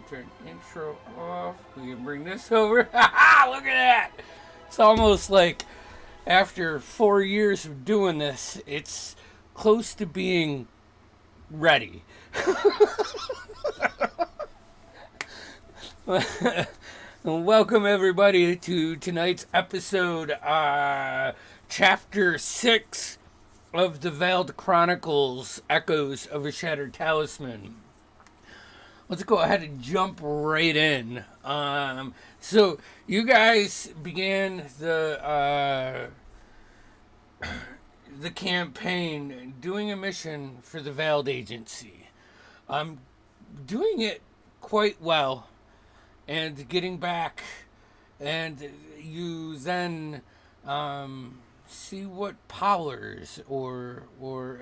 turn intro off. We can bring this over. Look at that! It's almost like after 4 years of doing this, it's close to being ready. Welcome everybody to tonight's episode, Chapter 6 of the Veiled Chronicles, Echoes of a Shattered Talisman. Let's go ahead and jump right in. So you guys began the campaign doing a mission for the Veiled Agency. Doing it quite well and getting back, and you then see what powers or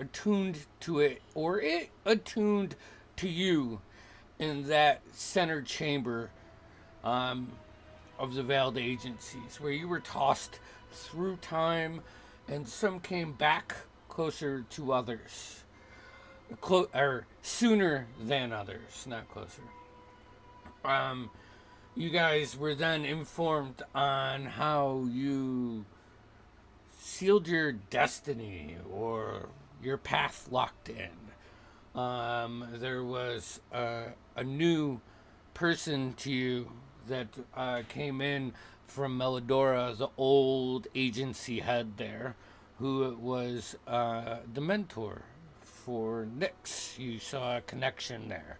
attuned to it, or it attuned to you in that center chamber of the Veiled Agencies, where you were tossed through time, and some came back closer to others, or sooner than others, not closer. You guys were then informed on how you sealed your destiny, or your path locked in. There was a new person to you that came in from Melodora, the old agency head there, who was the mentor for Nyx. You saw a connection there.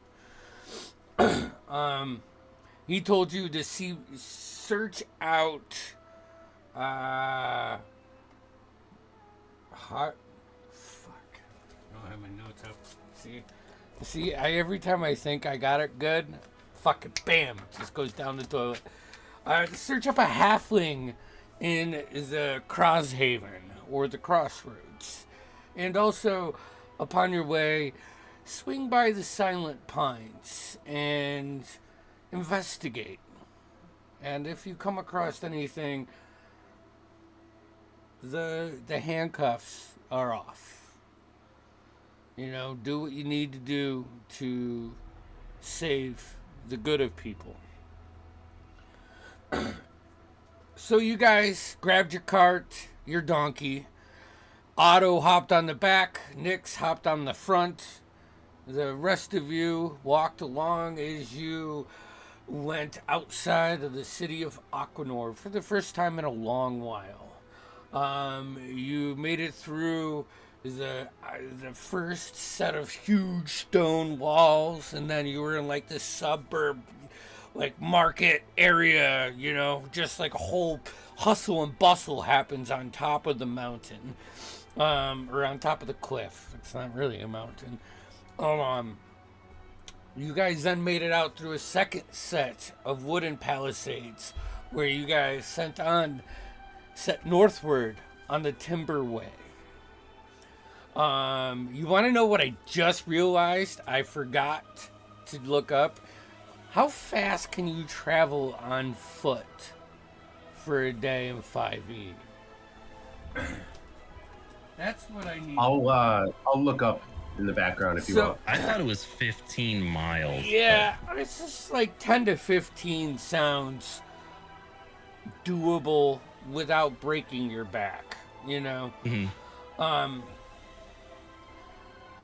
He told you to search out hot. Fuck. I don't have my notes up. See, every time I think I got it good, fucking bam, it just goes down the toilet. Search up a halfling in the Crosshaven, or the Crossroads. And also, upon your way, swing by the Silent Pines and investigate. And if you come across anything, the handcuffs are off. You know, do what you need to do to save the good of people. So you guys grabbed your cart, your donkey. Otto hopped on the back. Nyx hopped on the front. The rest of you walked along as you went outside of the city of Aquanor for the first time in a long while. You made it through the first set of huge stone walls, and then you were in like this suburb, like market area, you know, just like a whole hustle and bustle happens on top of the mountain, or on top of the cliff. It's not really a mountain. You guys then made it out through a second set of wooden palisades, where you guys set northward on the Timber Way. You want to know what I just realized? I forgot to look up. How fast can you travel on foot for a day in 5e? That's what I need. I'll look up in the background if you want. I thought it was 15 miles. Yeah, it's just like 10 to 15 sounds doable without breaking your back, you know? Mm-hmm.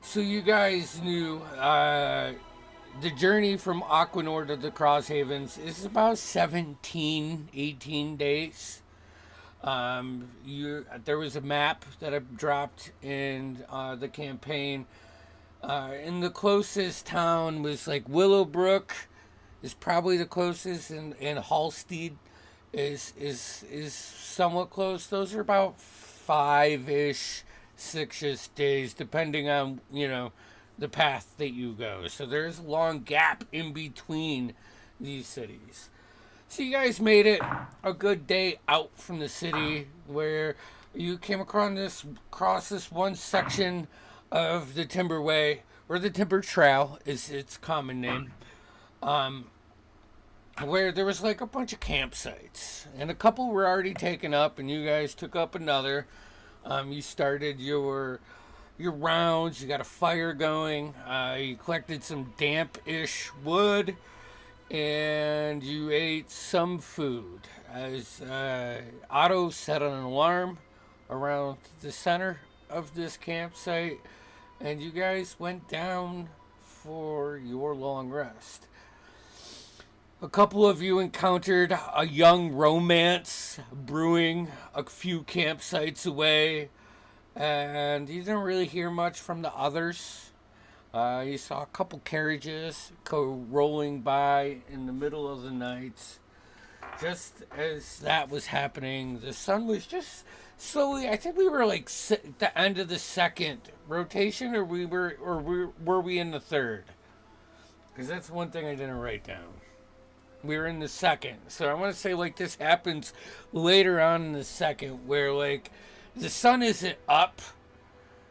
So you guys knew the journey from Aquanor to the Crosshavens is about 17, 18 days. There was a map that I dropped in the campaign. And the closest town was like Willowbrook is probably the closest, and Halstead is somewhat close. Those are about 5-ish, 6-ish days, depending on, you know, the path that you go. So there's a long gap in between these cities. So you guys made it a good day out from the city, where you came across this one section of the Timber Way, or the Timber Trail is its common name, where there was like a bunch of campsites, and a couple were already taken up, and you guys took up another. You started your rounds. You got a fire going. You collected some damp-ish wood. and you ate some food. As Otto set an alarm around the center of this campsite, and you guys went down for your long rest. A couple of you encountered a young romance brewing a few campsites away, and you didn't really hear much from the others. You saw a couple carriages go rolling by in the middle of the night. Just as that was happening, the sun was just slowly. I think we were like at the end of the second rotation, or were we in the third? Because that's one thing I didn't write down. We were in the second, so I want to say like this happens later on in the second, where like the sun isn't up,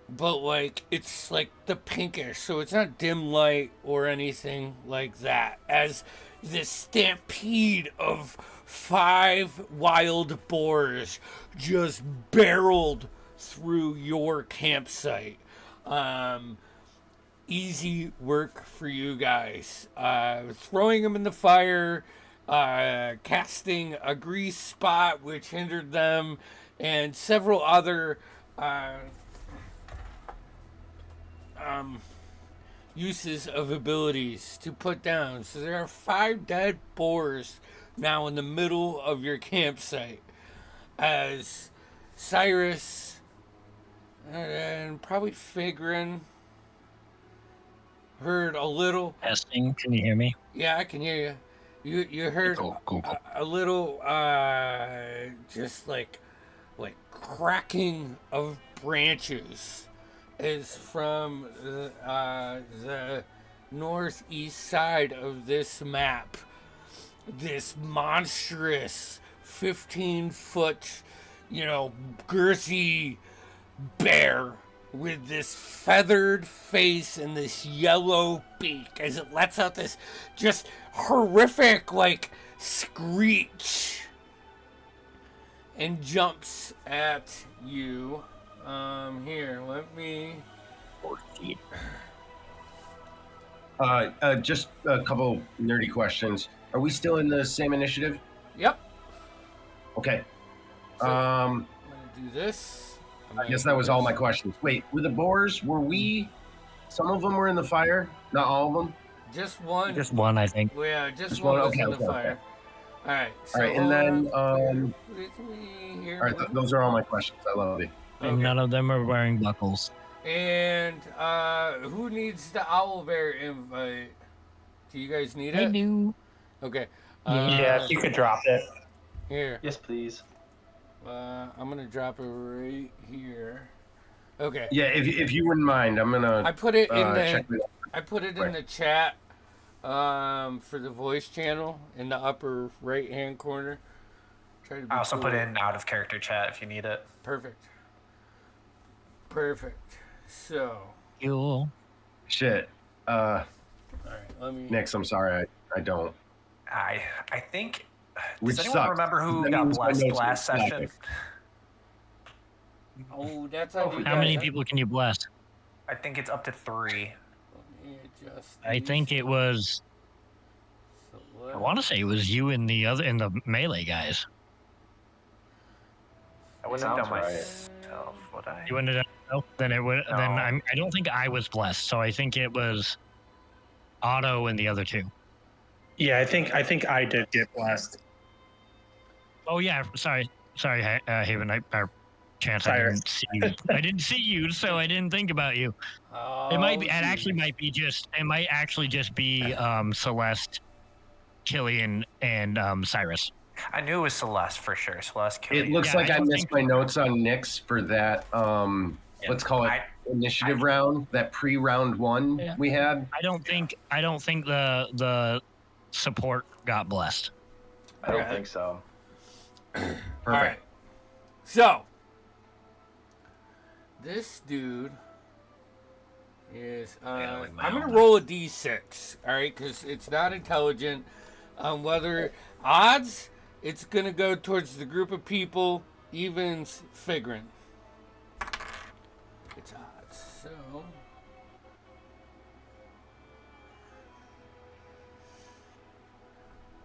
but like it's like the pinkish, so it's not dim light or anything like that. As this stampede of 5 wild boars just barreled through your campsite. Easy work for you guys. Throwing them in the fire, casting a grease spot which hindered them, and several other uses of abilities to put down. So there are 5 dead boars now in the middle of your campsite as Cyrus and probably Figrin heard a little. Testing, can you hear me? Yeah, I can hear you. You heard Cool. a little just like cracking of branches is from the northeast side of this map. This monstrous 15-foot, girthy bear with this feathered face and this yellow beak as it lets out this just horrific screech and jumps at you. Here, let me... Just a couple nerdy questions. Are we still in the same initiative? Yep. Okay. So, I'm gonna do this. I guess that was all my questions. Wait, with the boars, some of them were in the fire? Not all of them? Just one. Just one, I think. Well, yeah, just one? one was Okay, in the okay. fire. All right. So, All right, and then, here, all right, those are all my questions. I love it. Okay. And none of them are wearing buckles. And who needs the owlbear invite? Do you guys need I it? do. Okay. Yeah, if you could drop it. Here. Yes, please. I'm gonna drop it right here. Okay. Yeah, if you wouldn't mind, I'm gonna. I put it in check the. it out. I put it in the chat. For the voice channel in the upper right hand corner. Try to be I also cool. put it in out of character chat if you need it. Perfect. So. Cool. Shit. All right. Let me. Nix, I'm sorry, I don't. I think. Which Does anyone sucks. remember who That got means my blessed notes last are session? snapping. Oh, that's how you How guys- many people can you bless? I think it's up to 3. Let me adjust I these. think it was. I want to say it was you and the melee guys. I wouldn't have done Sounds right. myself, would I? You ended up. Oh, then it would. No. Then I don't think I was blessed. So I think it was Otto and the other 2. Yeah, I think I did get blessed. Oh yeah, sorry, Haven. Chance I Sorry. didn't see you. I didn't see you, so I didn't think about you. Oh, It might be. It geez. actually might be just. It might actually just be Celeste, Killian, and Cyrus. I knew it was Celeste for sure. Celeste Killian. It looks Yeah, like I I don't missed think- my notes on Nix for that. Let's call it initiative round. That pre-round 1 Yeah. we had. I don't think the support got blessed. I don't Okay. think so. Perfect. All right. So, this dude is. like my I'm gonna own. roll a d6. All right, because it's not intelligent. Whether odds, it's gonna go towards the group of people. Evens, Figrin. It's odds. So.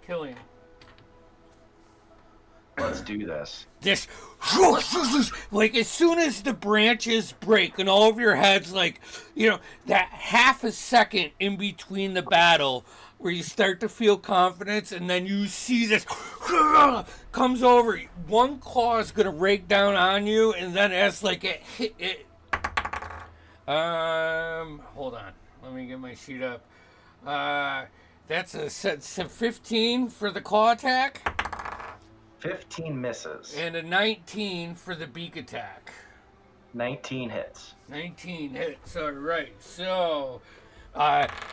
Killian. Let's do this. This, like, as soon as the branches break and all of your heads, like, you know, that half a second in between the battle where you start to feel confidence, and then you see this comes over. One claw is gonna rake down on you, and then as like it hit it. Hold on. Let me get my sheet up. That's a 15 for the claw attack. 15 misses. And a 19 for the beak attack. 19 hits. 19 hits. All right. So,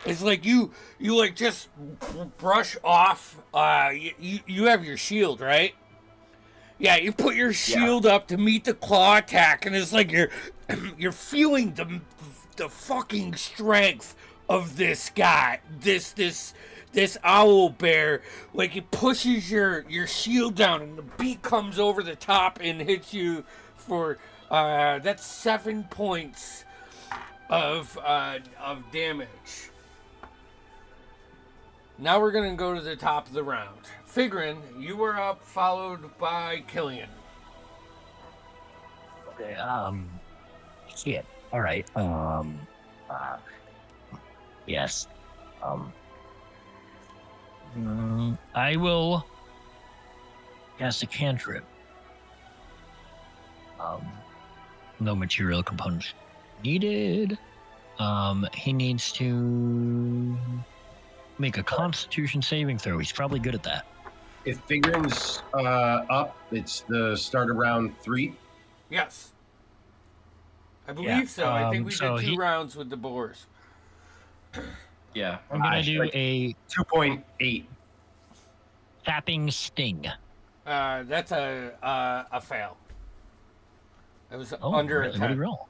it's like you like just brush off. You have your shield, right? Yeah, you put your shield up to meet the claw attack, and it's like you're feeling the fucking strength of this guy. This owl bear, like, it pushes your shield down, and the beak comes over the top and hits you for that's 7 points of damage. Now we're gonna go to the top of the round. Figrin, you were up, followed by Killian. Okay. Shit. All right. Yes. I will cast a cantrip. No material components needed. He needs to make a Constitution saving throw. He's probably good at that. If Figurin's up, it's the start of round 3. Yes. I believe so. I think we so did 2 rounds with the boars. Yeah. I'm gonna do like a 2.8. tapping sting. That's a fail. It was Oh, under really? a What do 10. you roll?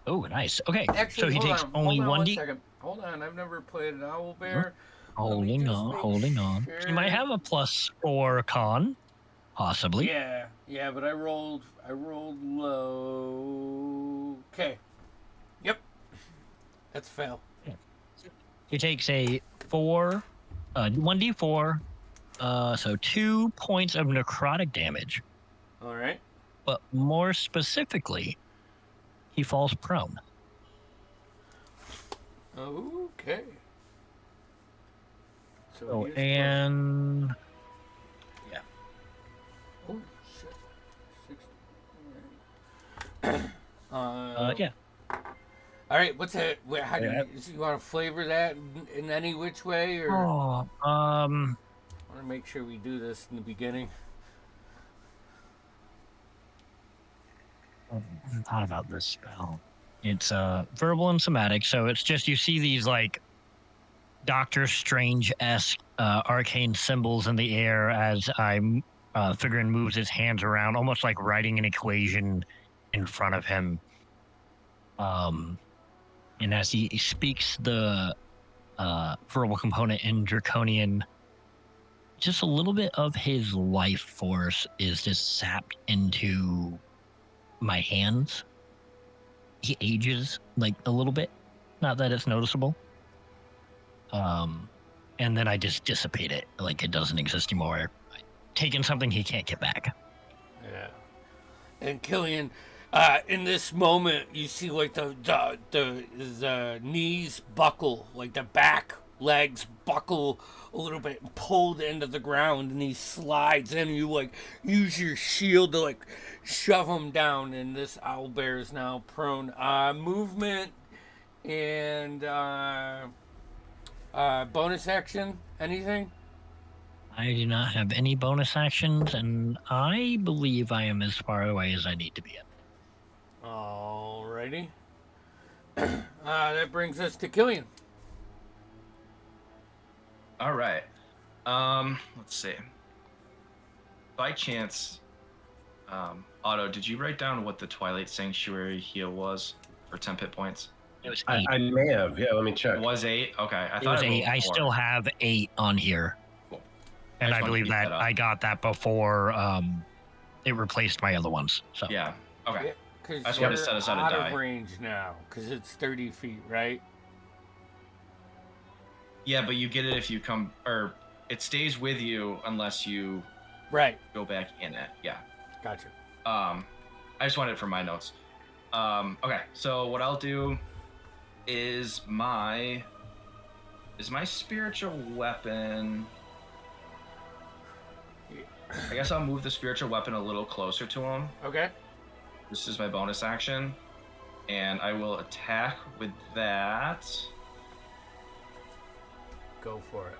Oh, nice. Okay, Actually, so he hold takes on, only hold on 1d. second. Hold on, I've never played an owl bear. Holding on, holding on. sure. He might have a +4 con, possibly. Yeah, but I rolled low. Okay. Yep. That's a fail. He takes a 1d4, so 2 points of necrotic damage. All right. But more specifically, he falls prone. Okay. So, here's and yeah, oh shit. 60. yeah. All right. What's that? How do Yeah. you want to flavor that in any which way, or Oh, I want to make sure we do this in the beginning? I haven't thought about this spell. It's verbal and somatic, so it's just you see these like Doctor Strange-esque arcane symbols in the air as Figurin moves his hands around, almost like writing an equation in front of him. And as he speaks the verbal component in Draconian, just a little bit of his life force is just sapped into my hands. He ages like a little bit, not that it's noticeable. And then I just dissipate it, like it doesn't exist anymore. Taking something he can't get back. Yeah. And Killian, in this moment, you see like the knees buckle, like the back legs buckle a little bit, and pulled into the ground, and he slides in. And you like use your shield to like shove him down, and this owlbear is now prone. Movement and bonus action, anything? I do not have any bonus actions, and I believe I am as far away as I need to be. Alrighty. That brings us to Killian. All right. Let's see. By chance, Otto, did you write down what the Twilight Sanctuary heal was for 10 hit points? It was 8. I may have. Yeah, let me check. It was 8? Okay. I It thought was I 8. rolled I 4. still have 8 on here. Cool. And I I just wanted to believe keep that that up. I got that before it replaced my other ones. So Yeah. Okay. Because I just you're wanted to set aside a out die. of range now, because it's 30 feet, right? Yeah, but you get it if you come, or it stays with you unless you Right. go back in it. Yeah. Gotcha. I just wanted it for my notes. Okay, so what I'll do is my spiritual weapon. I guess I'll move the spiritual weapon a little closer to him. Okay. This is my bonus action, and I will attack with that. Go for it.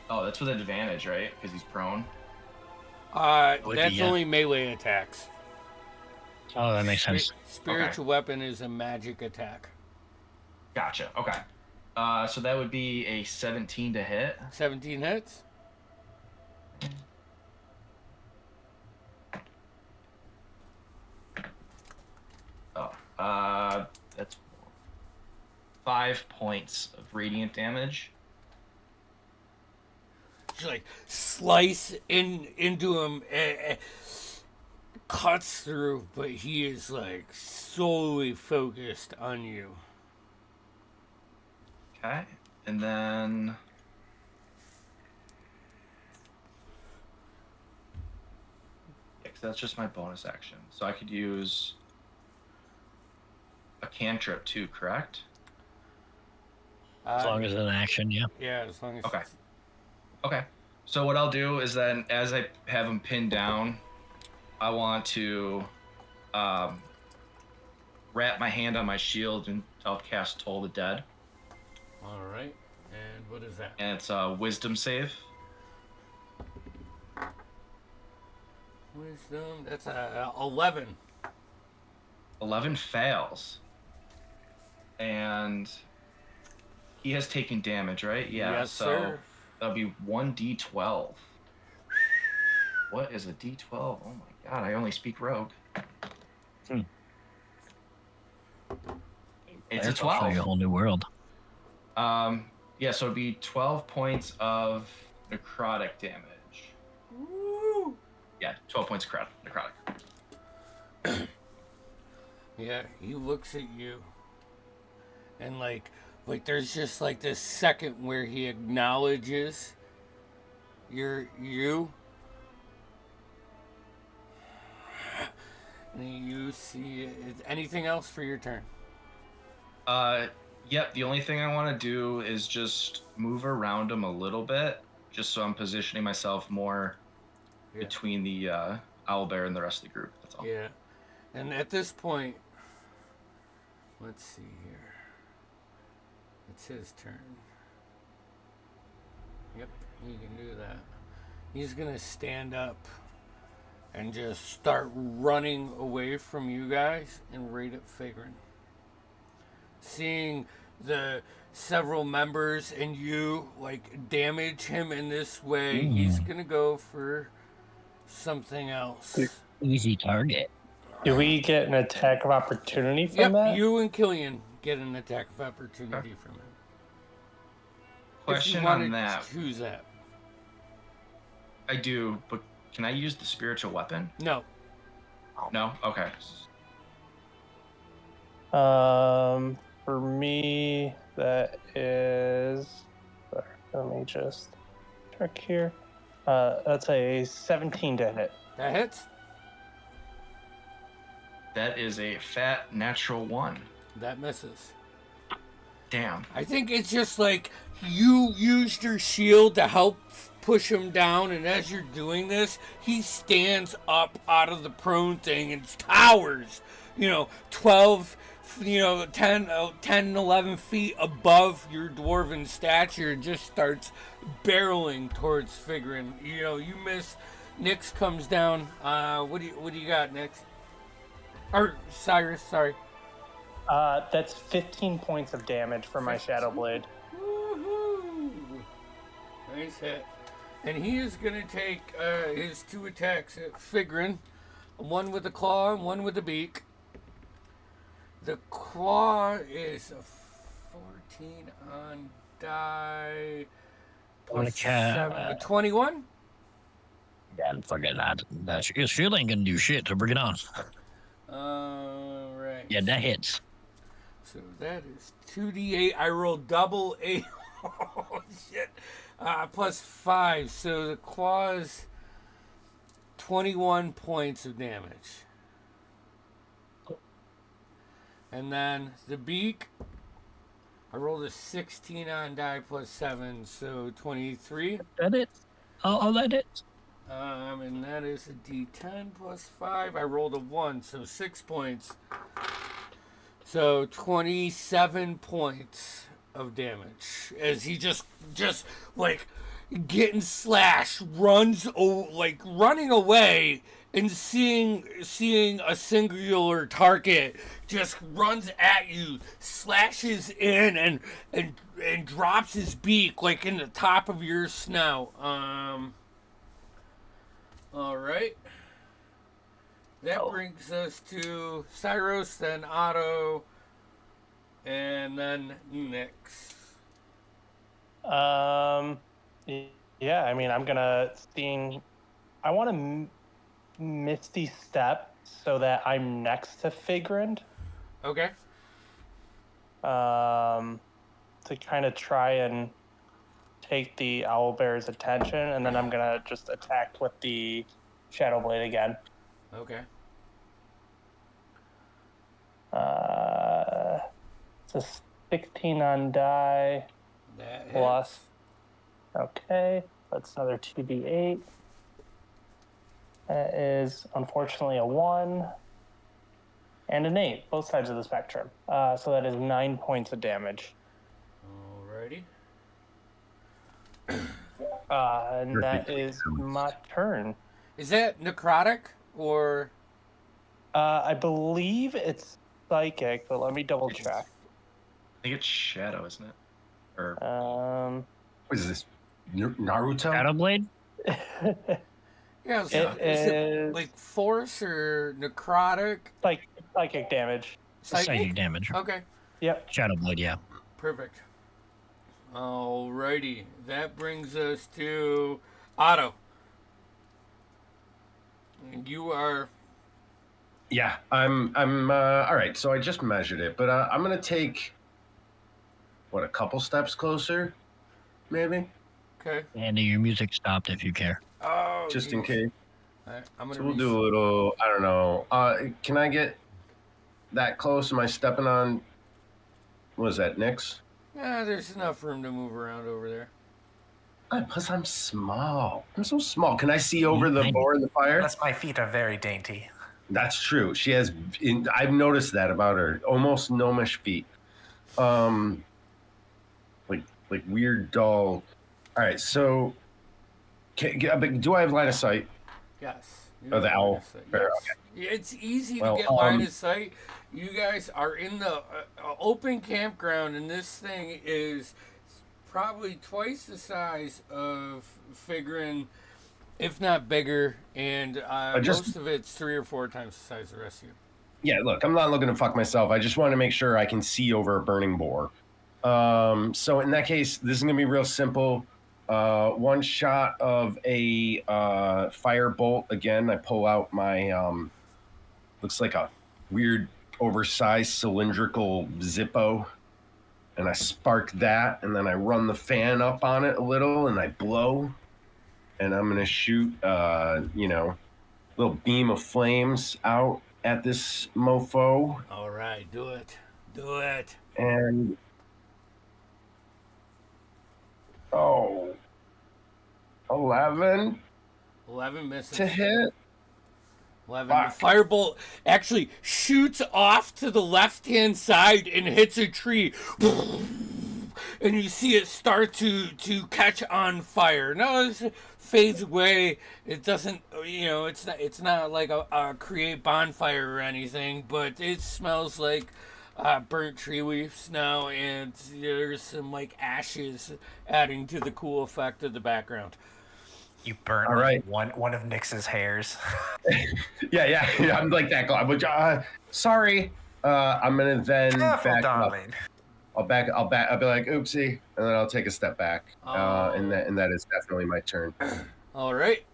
Oh, that's with advantage, right? Because he's prone. Would be, That's yeah. only melee attacks. Oh, that makes sense. Spiritual weapon is a magic attack. Gotcha. Okay. So that would be a 17 to hit. 17 hits. Oh, that's 5 points of radiant damage. Just like slice into him, cuts through, but he is like solely focused on you. Okay, and then yeah, 'cause that's just my bonus action, so I could use a cantrip too, correct? As long as it's an action, yeah. Yeah, as long as Okay. Okay. So what I'll do is then, as I have him pinned down, I want to wrap my hand on my shield and I'll cast Toll the Dead. All right. And what is that? And it's a Wisdom save. Wisdom. That's a 11. 11 fails. And he has taken damage, right? Yeah. Yes, so sir. that'll be 1d12. What is a d12? Oh my god, I only speak rogue. It's a There's also 12. a whole new world. Yeah, so it'd be 12 points of necrotic damage. Woo! Yeah, 12 points of necrotic. Yeah, he looks at you, and like there's just like this second where he acknowledges you. And you see anything else for your turn? Yep, the only thing I want to do is just move around him a little bit, just so I'm positioning myself more between the owlbear and the rest of the group. That's all. Yeah. And at this point, let's see here. It's his turn. Yep, he can do that. He's gonna stand up and just start running away from you guys and right at Fagrin. Seeing the several members and you like damage him in this way, he's gonna go for something else. Easy target. Do we get an attack of opportunity from that? You and Killian get an attack of opportunity from him. Question if you on wanted that. to choose that. I do, but can I use the spiritual weapon? No. No? Okay. For me, that is. Sorry, let me just check here. That's a 17 to hit. That hits. That is a fat natural 1. That misses. Damn. I think it's just like you used your shield to help push him down, and as you're doing this, he stands up out of the prone thing and towers, 12, 10, 11 feet above your dwarven stature, and just starts barreling towards Figrin. You miss. Nyx comes down. What do you got, Nyx? Or Cyrus, sorry. That's 15 points of damage for my Shadow Blade. Woohoo! Nice hit. And he is going to take his 2 attacks at Figrin. One with the claw and one with the beak. The claw is a 14 on die. Plus 7, 21? Yeah, fucking that shield ain't gonna do shit, so bring it on. Right. Yeah, that hits. So that is 2d8. I rolled double 8. Oh, shit. Plus 5. So the claws, 21 points of damage. And then the beak, I rolled a 16 on die plus 7, so 23. That it? I'll let it. And that is a d10 plus 5. I rolled a 1, so 6 points. So 27 points of damage as he just like getting slashed, runs like running away and seeing a singular target, just runs at you, slashes in and drops his beak like in the top of your snout. All right. That brings us to Cyros, then Otto, and then Nyx. Yeah, I mean, I'm gonna I want to Misty Step so that I'm next to Figrind. Okay. To kind of try and take the owlbear's attention, and then I'm gonna just attack with the Shadow Blade again. Okay. It's a 16 on die That plus. hits. Okay, that's another 2d8. That is unfortunately a 1 and an 8, both sides of the spectrum. So that is 9 points of damage. Alrighty. And that is my turn. Is that necrotic or? I believe it's psychic, but let me double check. I think it's Shadow, isn't it? Or What is this? Naruto? Shadow Blade? Yeah, is is it like force or necrotic? psychic damage. Psychic damage. Okay. Yep. Shadow Blade, yeah. Perfect. Alrighty. That brings us to Otto. And you are. Yeah, I'm all right. So I just measured it, but I'm gonna take a couple steps closer, maybe, Okay. And your music stopped if you care. Oh, just in geez. case. Alright, I'm gonna So we'll do a little. I don't know. Can I get that close? Am I stepping on? What is that, Nyx? Yeah, there's enough room to move around over there. Plus, I'm small. I'm so small. Can I see over the Tiny. boar in the fire? Unless my feet are very dainty. That's true. She has. I've noticed that about her. Almost gnomish feet. Like weird doll. All right. So, do I have line of sight? Yes. You Oh, the have line owl. of sight. Fair, Yes. It's easy Well, to get line of sight. You guys are in the open campground, and this thing is probably twice the size of Figrin, if not bigger, and most of it's 3 or 4 times the size of the rest of you. Yeah, look, I'm not looking to fuck myself. I just want to make sure I can see over a burning boar. So in that case, this is gonna be real simple. One shot of a fire bolt. Again, I pull out my looks like a weird oversized cylindrical Zippo, and I spark that, and then I run the fan up on it a little, and I blow, and I'm gonna shoot little beam of flames out at this mofo. All right, do it. Do it. And 11 11 misses. to hit. 11. Fuck. The firebolt actually shoots off to the left-hand side and hits a tree. And you see it start to catch on fire. No, it fades away. It doesn't, it's not like a create bonfire or anything, but it smells like burnt tree leaves now, and there's some like ashes adding to the cool effect of the background. You burnt All right. one of Nyx's hairs. Yeah. I'm like that guy. Sorry. I'm gonna then Careful, back up. darling. I'll be like, oopsie, and then I'll take a step back. And that is definitely my turn. All right.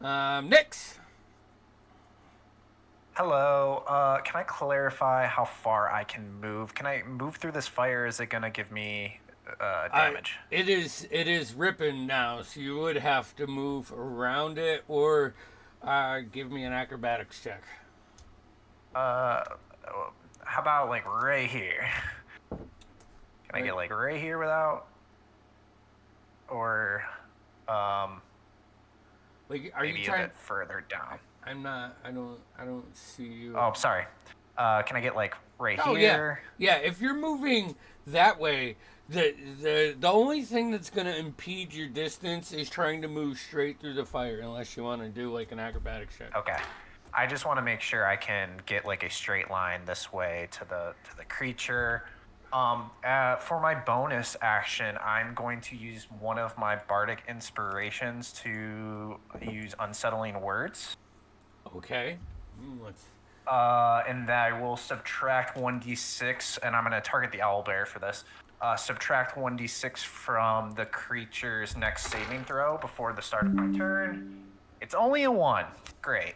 Nyx. Hello. Can I clarify how far I can move? Can I move through this fire? Is it gonna give me damage? It is ripping now, so you would have to move around it or give me an acrobatics check. How about like right here? Can I get like right here without? Or Like, are maybe you a trying? bit further down? I'm not. I don't see you. Oh, sorry. Can I get like right Oh here? yeah. If you're moving that way, the only thing that's gonna impede your distance is trying to move straight through the fire, unless you want to do like an acrobatics check. Okay. I just want to make sure I can get like a straight line this way to the creature. For my bonus action, I'm going to use one of my bardic inspirations to use unsettling words. Okay. Let's. And I will subtract 1d6, and I'm going to target the owlbear for this. Subtract 1d6 from the creature's next saving throw before the start of my turn. It's only a 1. Great.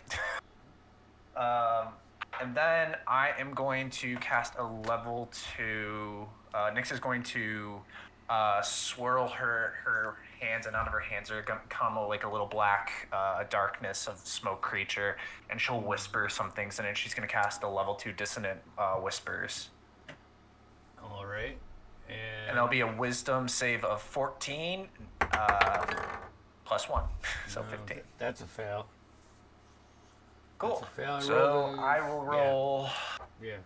And then I am going to cast a level 2. Nyx is going to swirl her hands, and out of her hands are going to come like a little black darkness of smoke creature, and she'll whisper some things, and then she's going to cast a level 2 dissonant whispers. All right. And there'll be a wisdom save of 14 plus 1, so 15. That's a fail. Cool. That's a fail. So I will roll. Yeah.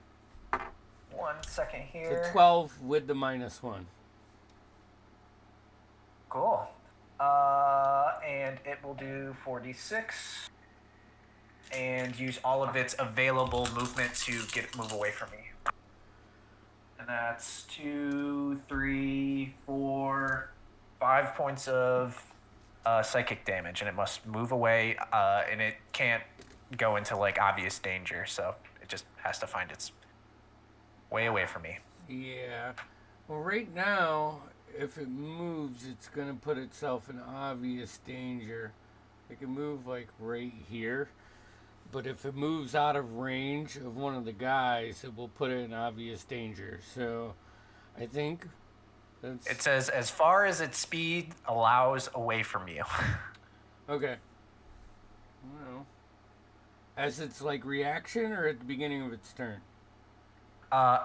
1 second here. So 12 with the -1. Cool. And it will do 4d6 and use all of its available movement to move away from me. And that's 2, 3, 4, 5 points of psychic damage, and it must move away, and it can't go into like obvious danger, so it just has to find its way away from me. Yeah. Well, right now, if it moves, it's gonna put itself in obvious danger. It can move like right here, but if it moves out of range of one of the guys, it will put it in obvious danger. So, I think that's It says as far as its speed allows away from you. okay. Well, as its like reaction or at the beginning of its turn.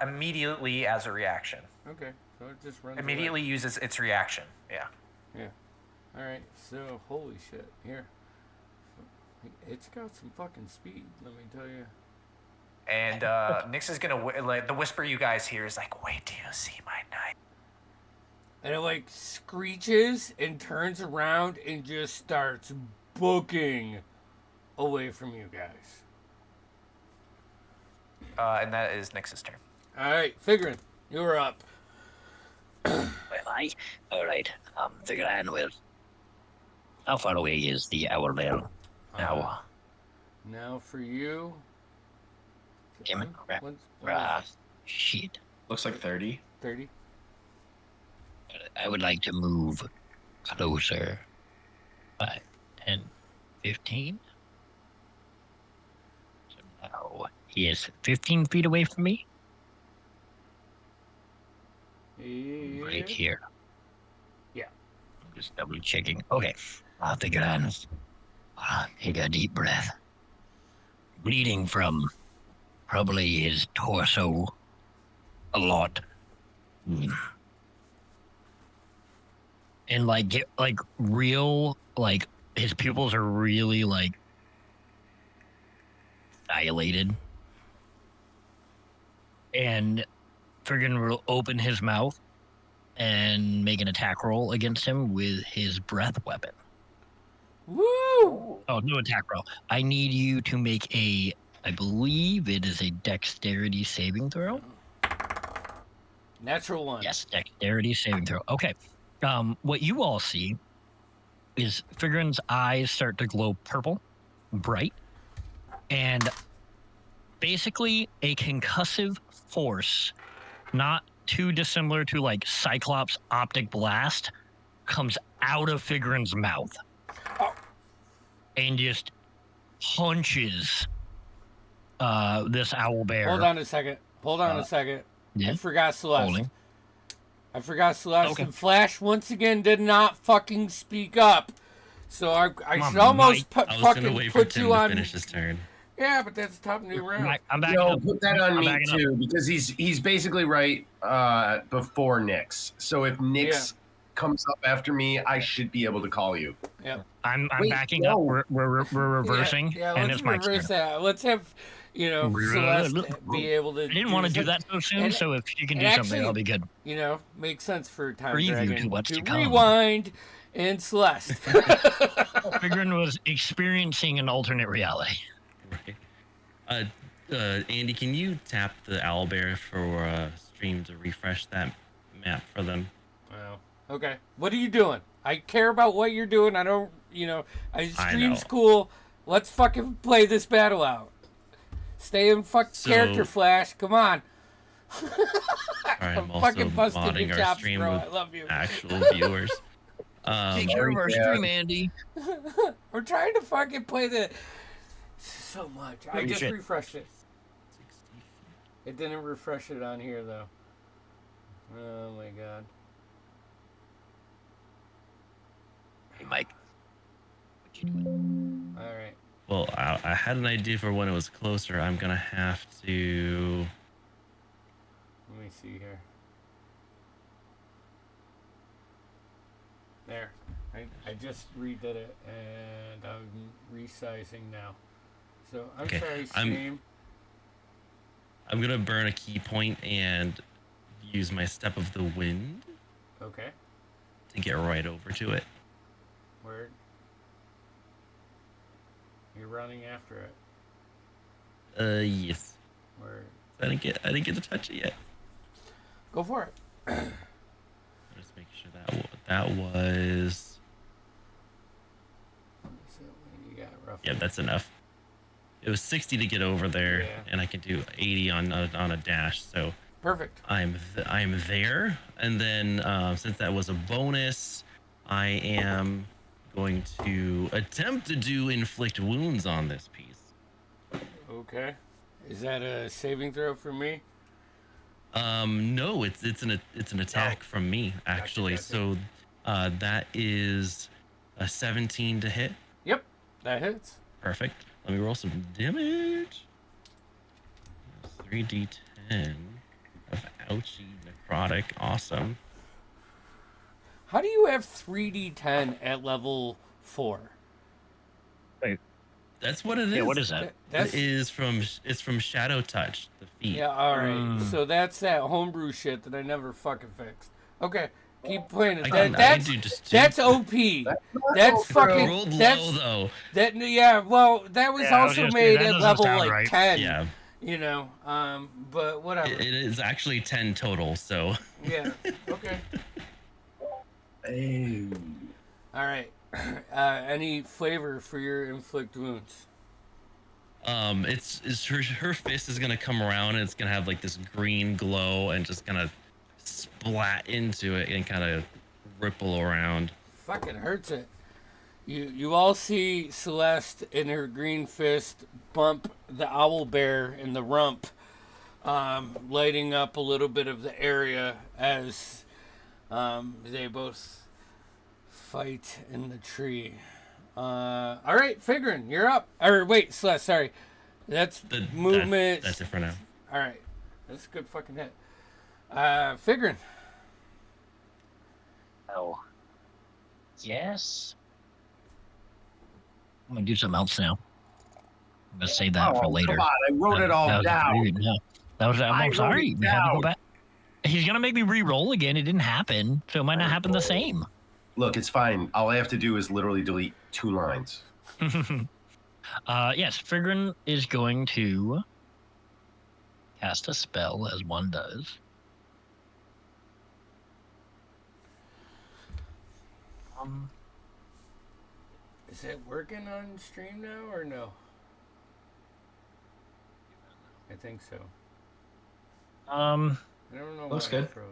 Immediately as a reaction. Okay, so it just runs Immediately away. uses its reaction. Yeah. Yeah. All right. So holy shit. Here. It's got some fucking speed. Let me tell you. And Nyx is gonna like the whisper you guys hear is like, "Wait till you see my knife." And it like screeches and turns around and just starts booking away from you guys. And that is Nyx's turn. All right, figuring you're up. Well, all right. Figure out well. How far away is the Hourglass now? Now for you. Damn it. Shit. Looks like 30. 30. I would like to move closer. 5, 10, 15. So now he is 15 feet away from me. Yeah. Right here. Yeah. Just double checking. Okay. I'll figure it out. Take a deep breath. Bleeding from probably his torso a lot. And like get like real like his pupils are really like dilated. And friggin' will open his mouth and make an attack roll against him with his breath weapon. Woo! Oh, no attack roll. I need you to make I believe it is a dexterity saving throw. Natural 1. Yes, dexterity saving throw. Okay. What you all see is Figurin's eyes start to glow purple, bright, and basically a concussive force, not too dissimilar to like Cyclops' optic blast, comes out of Figurin's mouth and just punches this owl bear. Hold on a second. Yeah. I forgot Celeste. Holding. Okay. Okay. And Flash once again did not fucking speak up. So I on, should almost Mike. I was gonna fucking wait for put Tim you to on. finish his turn. Yeah, but that's a tough new round. I'm backing No, up. put that on I'm me backing up. too, because he's basically right before Nyx. So if Nyx comes up after me, I should be able to call you. Yep. I'm Wait, backing no. up. We're reversing, Yeah, and let's it's Mike's reverse turn. that. Let's have, Celeste be able to. I didn't want to do that so soon, and- so if you can and do something, actually, that'll be good. Makes sense for Time Preview Dragon to what's to come. rewind and Celeste. Figurin was experiencing an alternate reality. Right. Andy, can you tap the owlbear for stream to refresh that map for them? Wow. Okay. What are you doing? I care about what you're doing. I don't, stream's know. cool. Let's fucking play this battle out. Stay in character, Flash. Come on. Sorry, I'm also fucking busting modding your our chops, stream bro. with I love you. actual viewers. Take care of our stream, Andy. We're trying to fucking play the so much. I Holy just shit. refreshed it. It didn't refresh it on here though. Oh my god. Hey, Mike. What you doing? All right. Well, I had an idea for when it was closer. I'm gonna have to. Let me see here. There. I just redid it and I'm resizing now. So I'm Okay, sorry, I'm- stream. I'm gonna burn a key point and use my step of the wind Okay. to get right over to it. Word. You're running after it. Yes. Word. I didn't get to touch it yet. Go for it. Just make sure that was. So you got roughly. Yeah, that's enough. It was 60 to get over there, Yeah. and I can do 80 on a dash. So Perfect. I'm there, and then since that was a bonus, I am going to attempt to do inflict wounds on this piece. Okay. Is that a saving throw for me? No, it's an attack from me actually. Gotcha. So that is a 17 to hit. Yep. That hits. Perfect. Let me roll some damage. 3d10 of ouchie necrotic. Awesome. How do you have 3d10 at level 4? That's what it is. Yeah, what is that? That's It's from Shadow Touch, the feat. yeah. All right. So that's that homebrew shit that I never fucking fixed. Okay. Keep playing it. I That's do just two. that's OP. That's fucking. Rolled That's low though. that. Yeah. Well, that was Yeah, I was also gonna say, made that at doesn't level sound like right. 10. Yeah, But whatever. it is actually 10 total. So Yeah. Okay. Hey. All right. Any flavor for your inflict wounds? it's her fist is gonna come around and it's gonna have like this green glow and just gonna splat into it and kind of ripple around. Fucking hurts it. You all see Celeste in her green fist bump the owl bear in the rump, lighting up a little bit of the area as they both fight in the tree. All right, Figurin, you're up. Or wait, Celeste, sorry. That's movement. That's it for now. All right, that's a good fucking hit. Figurin. Oh. Yes. I'm gonna do something else now. I'm gonna save that for later. Come on, I wrote it all That was down. rude, yeah. That was. I I'm wrote sorry. it We had to go down. back. He's gonna make me re-roll again. It didn't happen, so it might not happen the same. Look, it's fine. All I have to do is literally delete 2 lines. Yes, Figrin is going to cast a spell as one does. Is it working on stream now or no? I think so. I don't know Looks why it good. froze.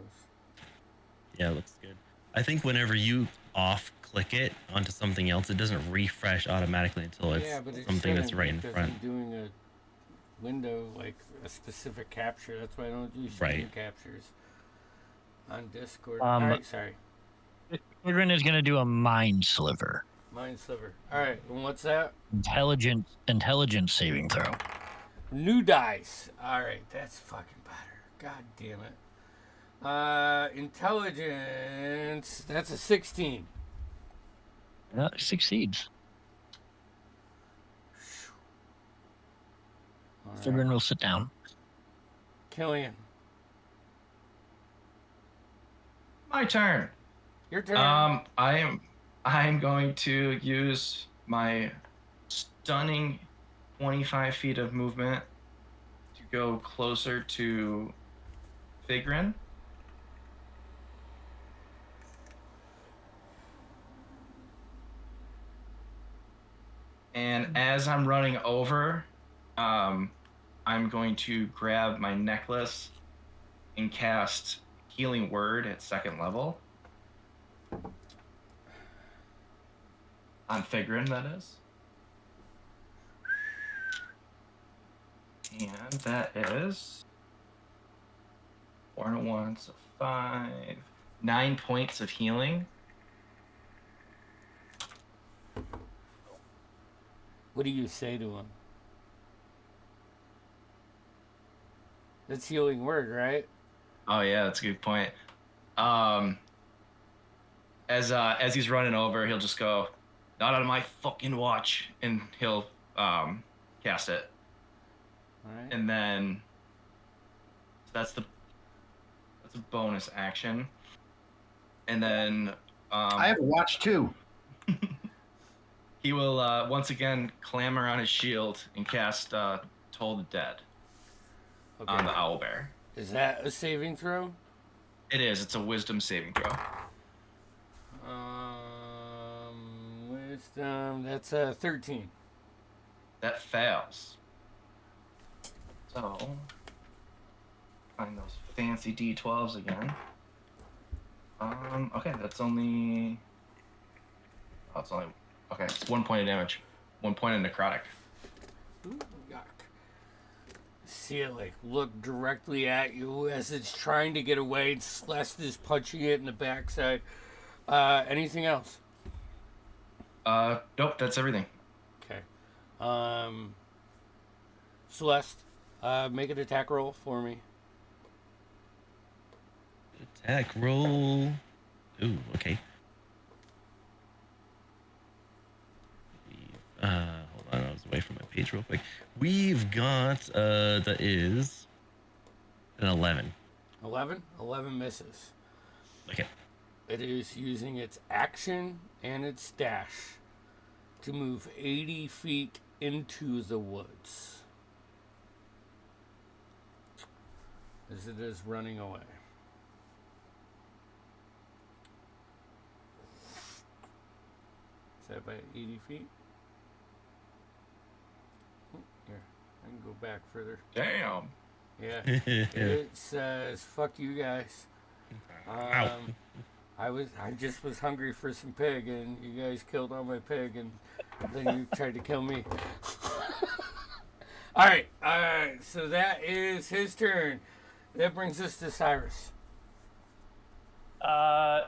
Yeah, it looks good. I think whenever you off click it onto something else, it doesn't refresh automatically until it's Yeah, but it something that's shouldn't right in because front. I'm doing a window like a specific capture. That's why I don't do screen Right. captures on Discord. Um, All right, sorry. Children is going to do a mind sliver. Mind sliver. All right, and what's that? Intelligence saving throw. New dice. All right, that's fucking better. God damn it. Intelligence. That's a 16. Succeeds. All right. Children will sit down. Killian, My turn. your turn. I am going to use my stunning 25 feet of movement to go closer to Figrin. And as I'm running over, I'm going to grab my necklace and cast Healing Word at 2nd level. On Figrin, that is. And that is 4 and a 1, so 5. 9 points of healing. What do you say to him? That's healing word, right? Oh yeah, that's a good point. As he's running over, he'll just go, "Not on my fucking watch," and he'll cast it. All right. And then that's a bonus action. And then I have a watch too. he will once again clamber on his shield and cast Toll the Dead on the owlbear. Is that a saving throw? It is. It's a wisdom saving throw. Wisdom. That's a 13. That fails. So find those fancy D12s again. Okay, that's only. Oh, it's only. Okay, it's 1 point of damage. 1 point of necrotic. Ooh, yuck. See it like look directly at you as it's trying to get away. Celeste is punching it in the backside. Anything else? Nope, that's everything. Okay. Celeste, make an attack roll for me. Attack roll. Ooh, okay. Hold on, I was away from my page real quick. We've got that is an 11. 11? 11 misses. Okay. It is using its action and its dash to move 80 feet into the woods as it is running away. Is that by 80 feet? Here, I can go back further. Damn. Yeah. It says, fuck you guys. Ow. I just was hungry for some pig, and you guys killed all my pig, and then you tried to kill me. All right. So that is his turn. That brings us to Cyrus. God,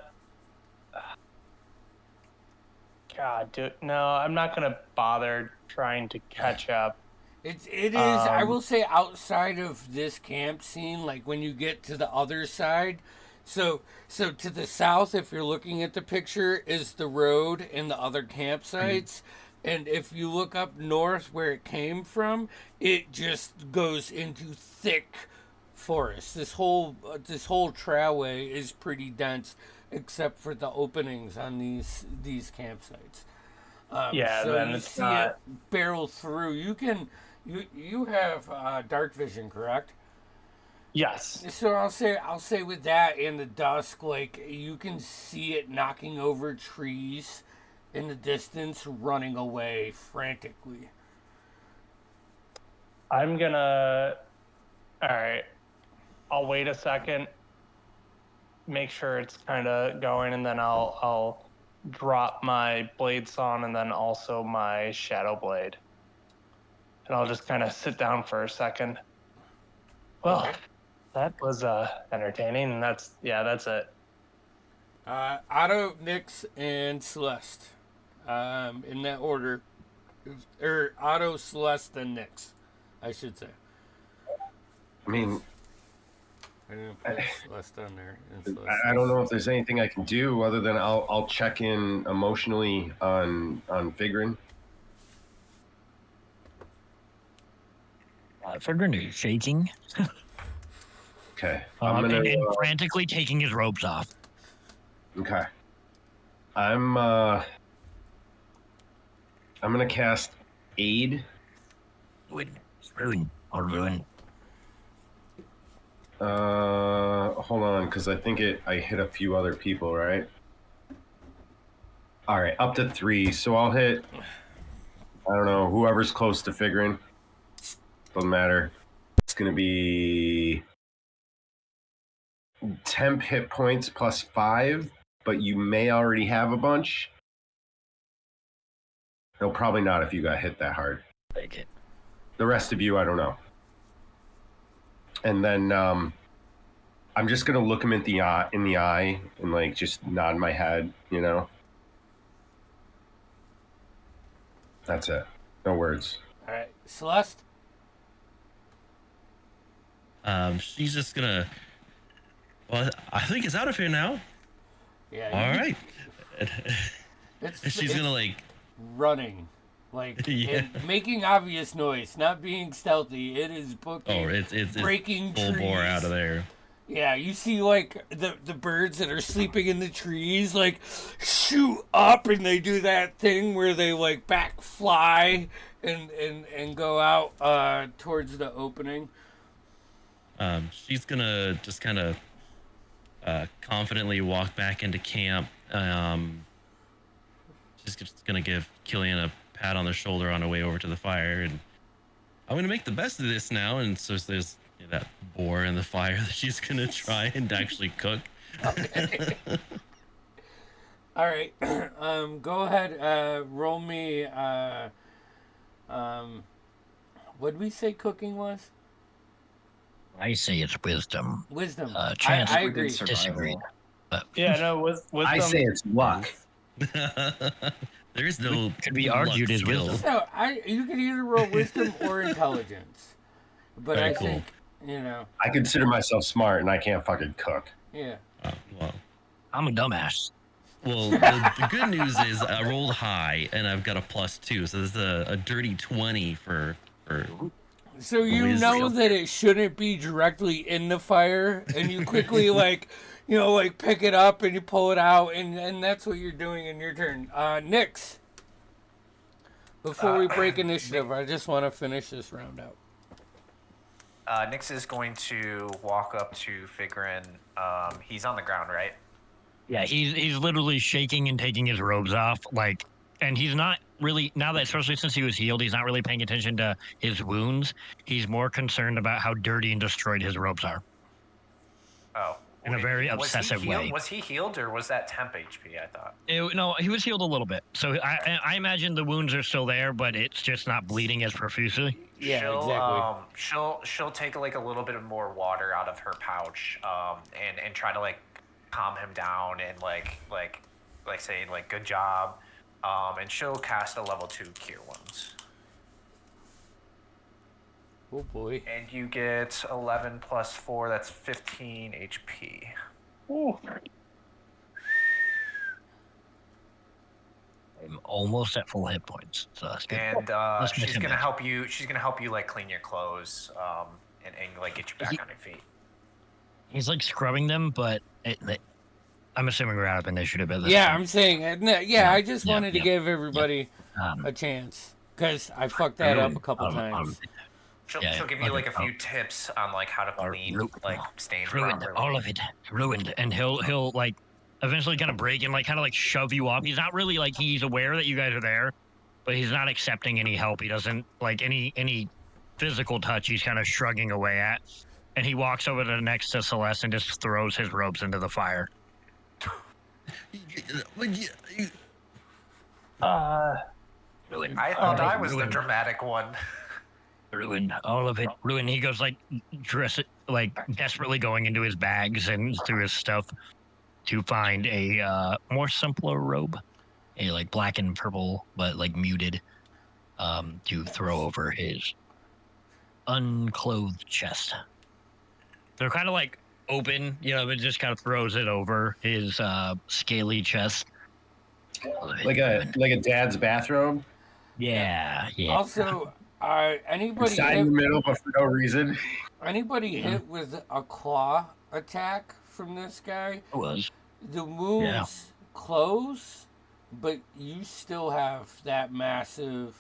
dude, no, I'm not gonna bother trying to catch up. It is. I will say, outside of this camp scene, like when you get to the other side. So to the south, if you're looking at the picture, is the road and the other campsites. And if you look up north where it came from, it just goes into thick forest. This whole trailway is pretty dense, except for the openings on these campsites. Yeah, so then you it's see not. it barrel through. You have dark vision, correct? Yes. So I'll say with that and the dusk, like you can see it knocking over trees in the distance, running away frantically. I'm gonna. All right. I'll wait a second. Make sure it's kind of going, and then I'll drop my blade sawn and then also my shadow blade. and I'll just kind of sit down for a second. Well, that was entertaining, and that's it. Otto, Nyx, and Celeste. In that order. Or Otto, Celeste, then Nyx, I should say. I mean, I didn't put Celeste on there. And I don't know if there's anything I can do other than I'll check in emotionally on Figrin. Figrin is shaking Okay, and frantically taking his robes off. Okay, I'm gonna cast Aid. Ruin. Hold on, because I think I hit a few other people, right? All right, up to 3. So I'll hit, I don't know, whoever's close to Figrin. Doesn't matter. It's going to be temp hit points plus 5, but you may already have a bunch. No, probably not if you got hit that hard. Take it. The rest of you, I don't know. And then I'm just going to look him in the eye and like just nod my head, you know? That's it. No words. All right, Celeste. She's just gonna. Well, I think it's out of here now. Yeah. All right. She's gonna like running, like Yeah. and making obvious noise, not being stealthy. It is booking. Oh, it's breaking full trees. bore out of there. Yeah, you see like the birds that are sleeping in the trees like shoot up, and they do that thing where they like back fly and go out towards the opening. She's gonna just kind of confidently walk back into camp. She's just gonna give Killian a pat on the shoulder on her way over to the fire, and I'm gonna make the best of this now. And so there's that boar in the fire that she's gonna try and actually cook. Okay. All right. Go ahead. Roll me. What did we say cooking was? I say it's wisdom. Wisdom. Chance I agree. disagreed. Yeah, no, wisdom. I say it's luck. There is no Could be argued as skill. wisdom. So you can either roll wisdom or intelligence, but Very I cool. think I consider myself smart and I can't fucking cook. yeah. Well, I'm a dumbass. the good news is I rolled high and I've got a +2, so this is a dirty 20 for. So you know that it shouldn't be directly in the fire, and you quickly like pick it up and you pull it out, and that's what you're doing in your turn. Nyx. Before we break initiative, I just want to finish this round out. Nyx is going to walk up to Figrin. He's on the ground, right? Yeah, he's literally shaking and taking his robes off, like, and he's not really, now that, especially since he was healed, he's not really paying attention to his wounds. He's more concerned about how dirty and destroyed his robes are. Oh. In a very obsessive way. Was he healed, or was that temp HP, I thought? No, he was healed a little bit. So I imagine the wounds are still there, but it's just not bleeding as profusely. Yeah, exactly. She'll take like a little bit of more water out of her pouch, and try to like calm him down and like say like good job, and she'll cast a level 2 cure wounds. Oh boy. And you get 11 plus 4. That's 15 HP. Ooh. I'm almost at full hit points, so that's good. And Let's make she's him gonna match. help you. She's gonna help you like clean your clothes, and like get you back on your feet. He's like scrubbing them, but I'm assuming we're out of initiative at this Yeah, point. I'm saying. I just wanted to give everybody Um, a chance because I fucked that up a couple times. She'll Yeah, give you like a few tips on like how to clean like stains ruined, properly. all of it ruined, and he'll like eventually kind of break and like kind of like shove you off. He's not really like, he's aware that you guys are there, but he's not accepting any help. He doesn't like any physical touch. He's kind of shrugging away at, and he walks over to next to Celeste and just throws his robes into the fire. I thought I was the dramatic one. Ruined. All of it ruined. He goes like desperately going into his bags and through his stuff to find a more simpler robe, a like black and purple but like muted, to throw over his unclothed chest. They're kind of like open, but just kind of throws it over his scaly chest. Like a dad's bathrobe. Yeah. Also, anybody Side in hit the middle, but for no reason. anybody hit with a claw attack from this guy, It was. the wounds close, but you still have that massive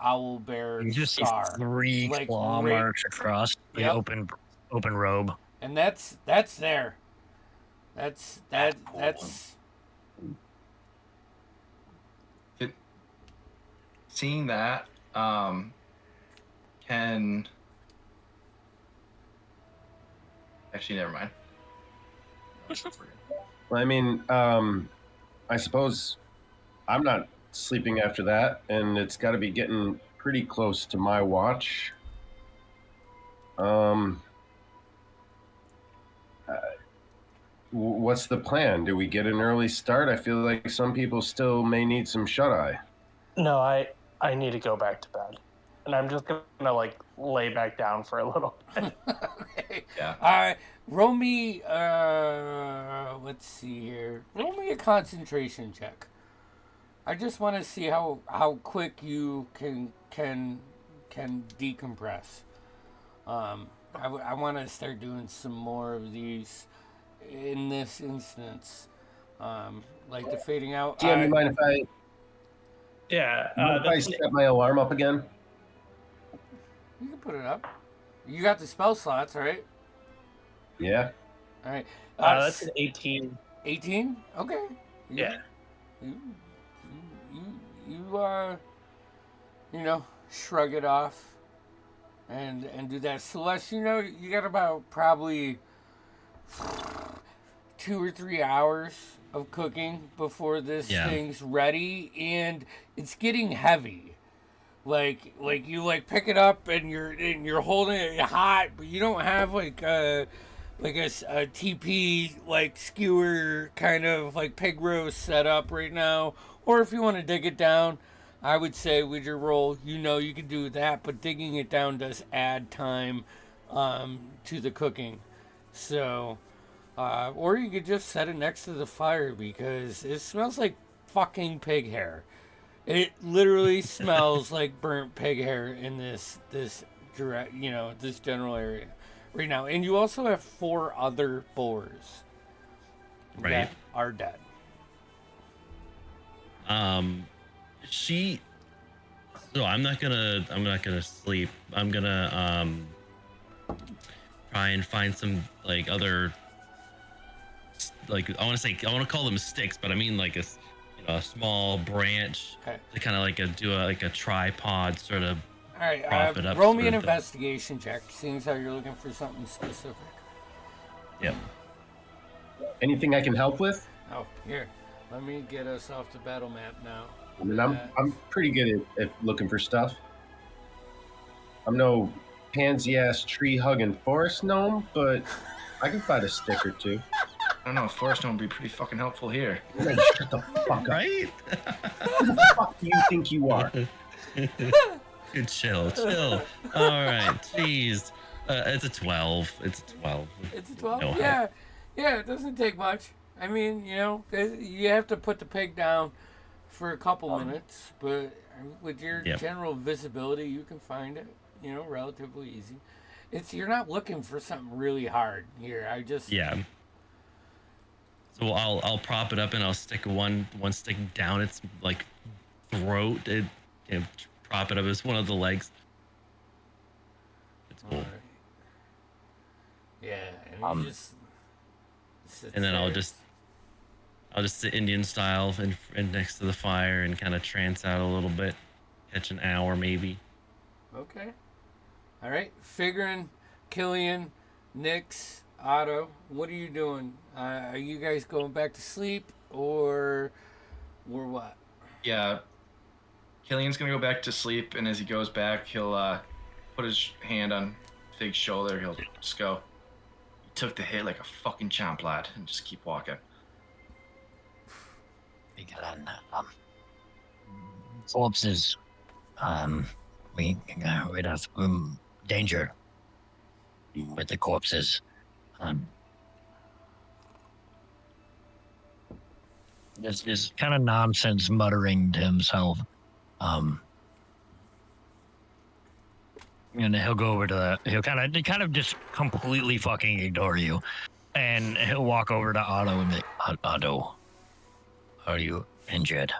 owl bear You just see scar. 3 like, claw right- marks across the Yep. open robe. And that's there. That's Seeing that, can actually never mind. Well, I mean, I suppose I'm not sleeping after that, and it's got to be getting pretty close to my watch. What's the plan? Do we get an early start? I feel like some people still may need some shut-eye. No, I need to go back to bed, and I'm just gonna like lay back down for a little. okay. Yeah. All right. Roll me. Let's see here. Roll me a concentration check. I just want to see how quick you can decompress. I want to start doing some more of these in this instance. Like the fading out. DM, you mind if I Yeah, set my alarm up again? You can put it up. You got the spell slots, right? Yeah. All right. that's an 18. 18? Okay. Yeah. You shrug it off and do that. Celeste, you got about probably 2 or 3 hours of cooking before this thing's ready, and it's getting heavy. Like you pick it up and you're holding it hot, but you don't have a TP like skewer kind of like pig roast set up right now. Or if you want to dig it down, I would say with your roll, you can do that, but digging it down does add time to the cooking. So, or you could just set it next to the fire because it smells like fucking pig hair. It literally smells like burnt pig hair in this general area right now. And you also have 4 other boars that are dead. So I'm not gonna sleep. I'm gonna try and find some like other, like I want to call them sticks, but I mean like a small branch to kind of like do a tripod sort of. All right, prop it up. roll me an investigation check, seeing as how you're looking for something specific. Yep. Anything I can help with? Oh, here. Let me get us off the battle map now. I mean, I'm pretty good at looking for stuff. I'm no pansy-ass tree-hugging forest gnome, but I can find a stick or two. I don't know. Forest gnome would be pretty fucking helpful here. Man, shut the fuck up. Right? Who the fuck do you think you are? Chill. All right, jeez. It's a 12. It's a 12. It's a 12? No Yeah, it doesn't take much. I mean, you have to put the pig down for a couple minutes, but with your general visibility, you can find it, relatively easy. You're not looking for something really hard here. Yeah. So I'll prop it up and I'll stick one stick down its like throat. Prop it up as one of the legs. It's cool. All right. Yeah, and you just and then I'll just sit Indian style and next to the fire and kind of trance out a little bit, catch an hour maybe. Okay. All right, Figurin, Killian, Nyx, Otto, what are you doing? Are you guys going back to sleep or what? Yeah. Killian's gonna go back to sleep, and as he goes back, he'll put his hand on Fig's shoulder. He'll just go, "You took the hit like a fucking champ, lad," and just keep walking. Corpses. We have danger with the corpses. This kind of nonsense muttering to himself. And he'll go over to he'll kind of just completely fucking ignore you, and he'll walk over to Otto and be, Otto, are you injured?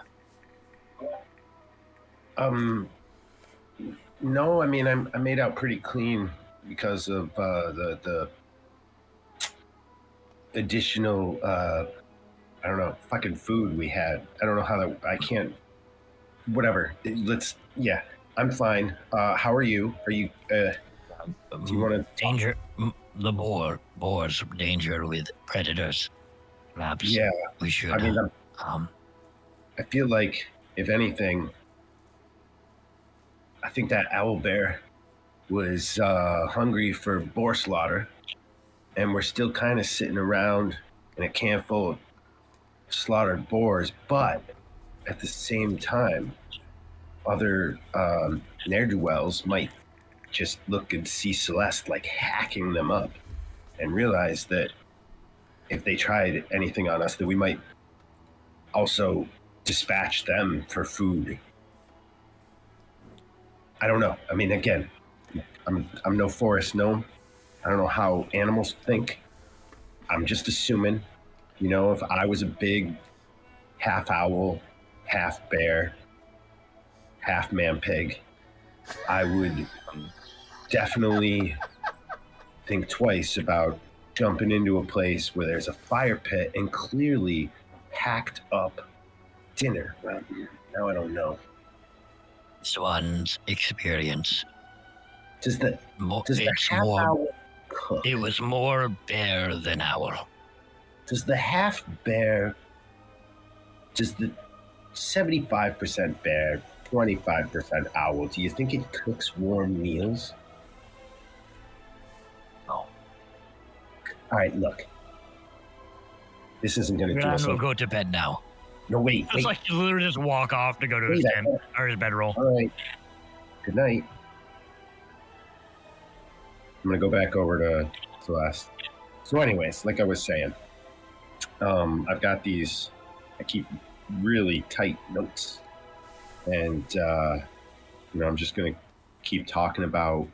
No, I mean I made out pretty clean because of the additional I don't know, fucking food we had. I don't know how that. I can't. Whatever. Yeah, I'm fine. How are you? Are you? Do you want to? Danger. The boars danger with predators. Perhaps. Yeah. We should. I mean, I feel like if anything, I think that owl bear was hungry for boar slaughter, and we're still kind of sitting around in a camp full of slaughtered boars, but at the same time, other ne'er-do-wells might just look and see Celeste like hacking them up and realize that if they tried anything on us, that we might also dispatch them for food. I don't know. I mean, again, I'm no forest gnome. I don't know how animals think. I'm just assuming, if I was a big half owl, half bear, half man pig, I would definitely think twice about jumping into a place where there's a fire pit and clearly hacked up dinner. Well, now I don't know. This one's experience. Does the half owl cook? It was more bear than owl. Does the half bear? Does the 75% bear, 25% owl? Do you think it cooks warm meals? No. All right, look. This isn't going to do us. We'll go to bed now. No, wait. It's like you literally just walk off to go to his tent or his bedroll. All right. Good night. I'm going to go back over to Celeste. So anyways, like I was saying, I've got these, I keep really tight notes. And, I'm just going to keep talking about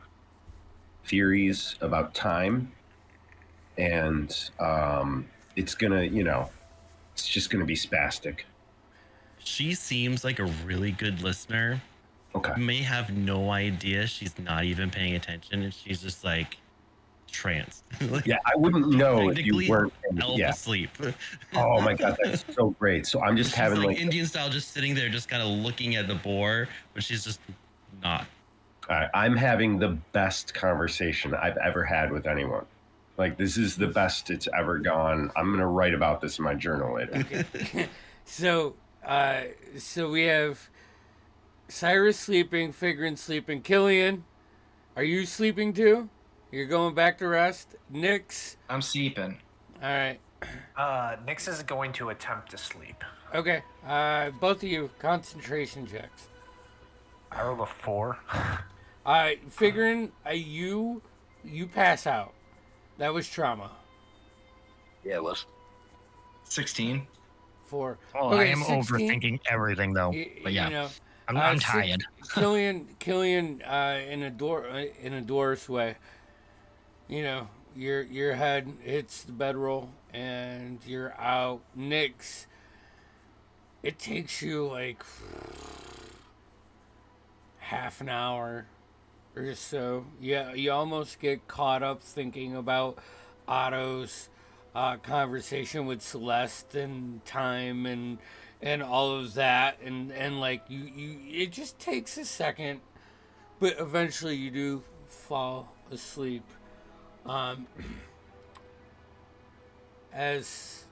theories about time. And it's going to, it's just going to be spastic. She seems like a really good listener. Okay. You may have no idea she's not even paying attention, and she's just like tranced. Yeah, I wouldn't know if you weren't. Asleep. Oh my god, that's so great. So I'm just having like Indian style, just sitting there, just kind of looking at the boar, but she's just not. All right, I'm having the best conversation I've ever had with anyone. Like, this is the best it's ever gone. I'm gonna write about this in my journal later. Okay. So we have Cyrus sleeping, Figrin sleeping. Killian, are you sleeping too? You're going back to rest? Nyx? I'm sleeping. All right. Nyx is going to attempt to sleep. Okay. Both of you, concentration checks. I rolled a 4. Figrin, you pass out. That was trauma. Yeah, it was. 16. 4. Oh, okay, I am 16, overthinking everything though. But yeah, I'm tired. Killian, in a Doris way. Your head hits the bedroll and you're out. Nyx, it takes you like half an hour or so. Yeah, you almost get caught up thinking about Otto's conversation with Celeste and time and all of that, and like you it just takes a second, but eventually you do fall asleep. As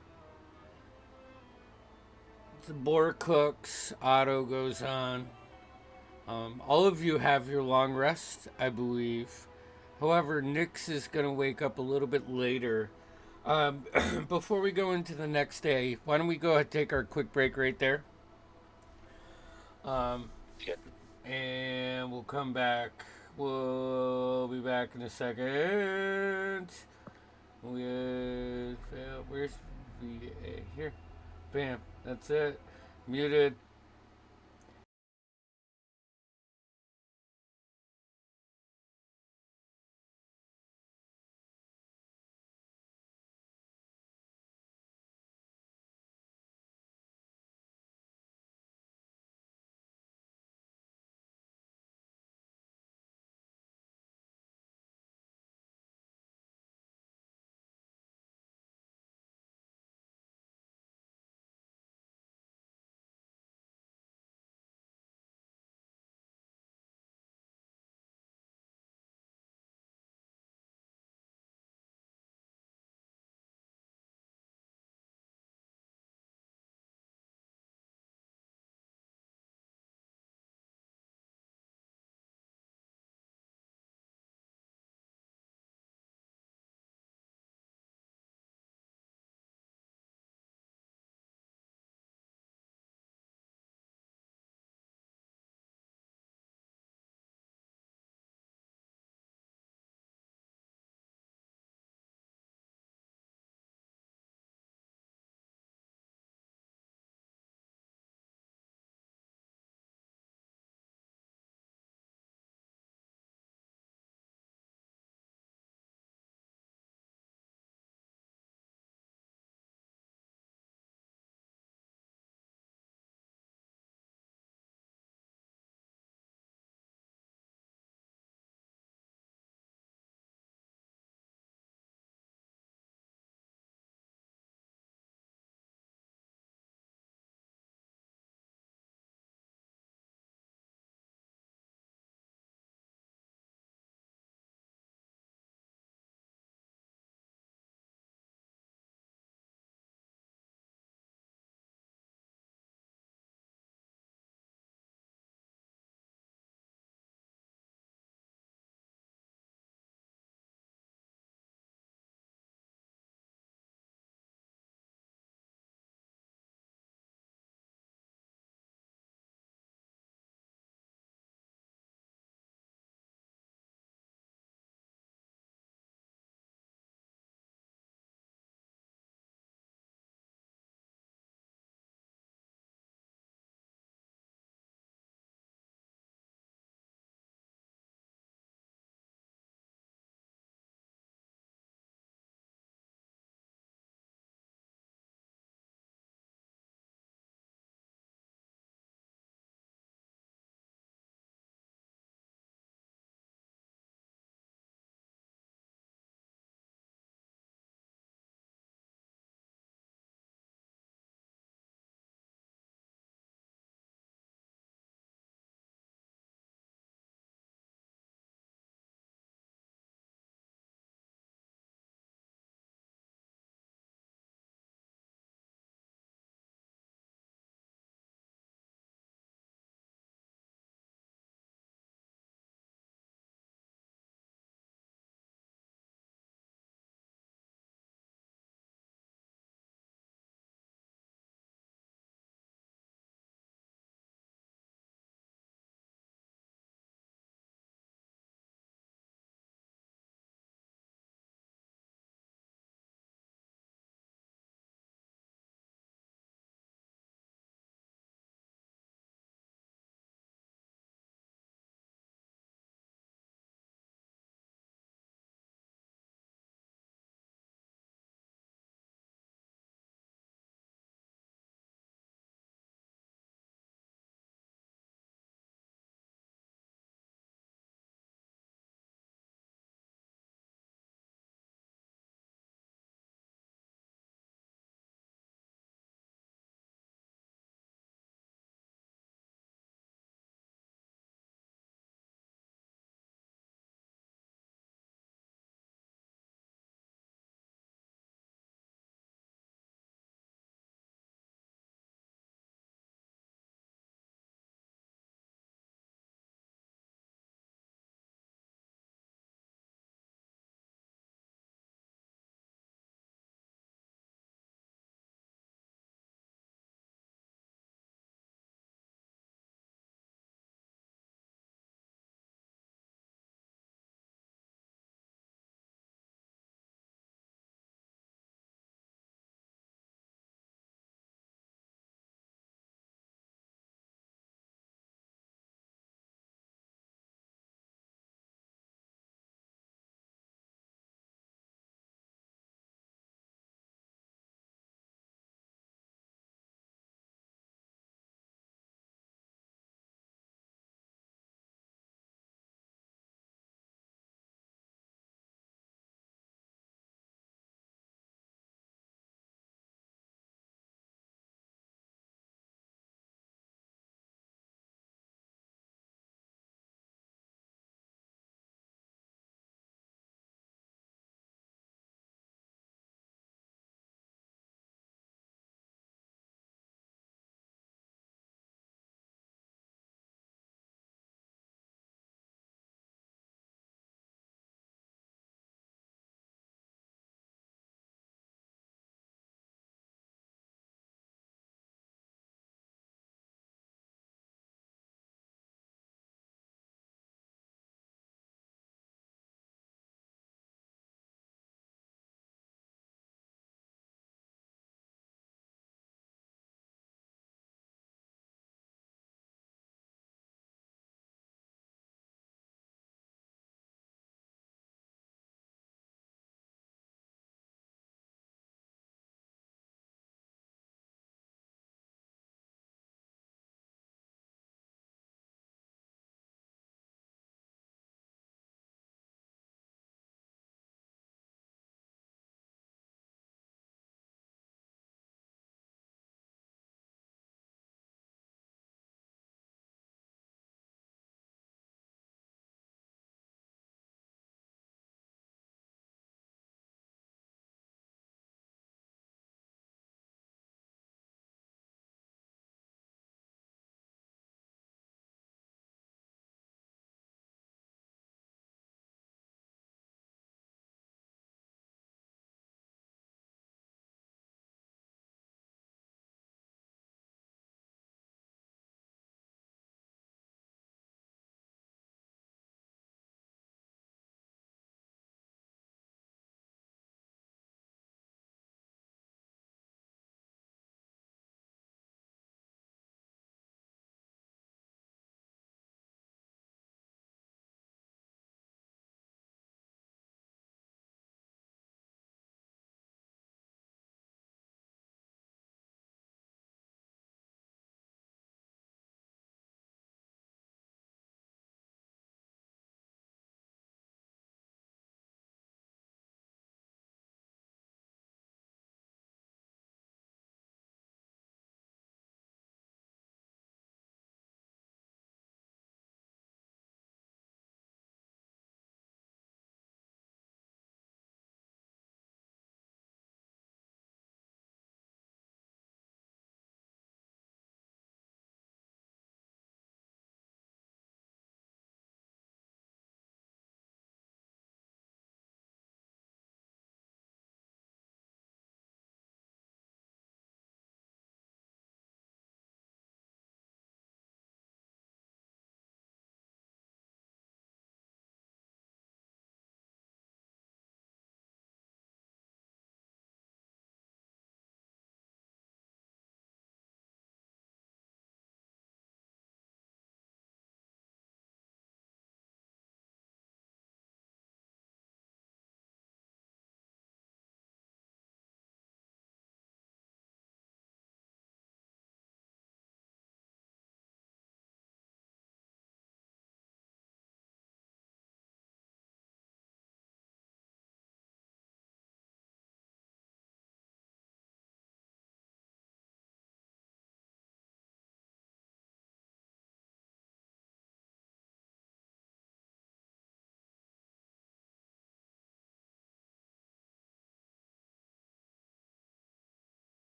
the boar cooks, Otto goes on. All of you have your long rest, I believe. However, Nyx is going to wake up a little bit later. Before we go into the next day, why don't we go ahead and take our quick break right there? And we'll come back. We'll be back in a second. With where's VA? Here. Bam. That's it. Muted.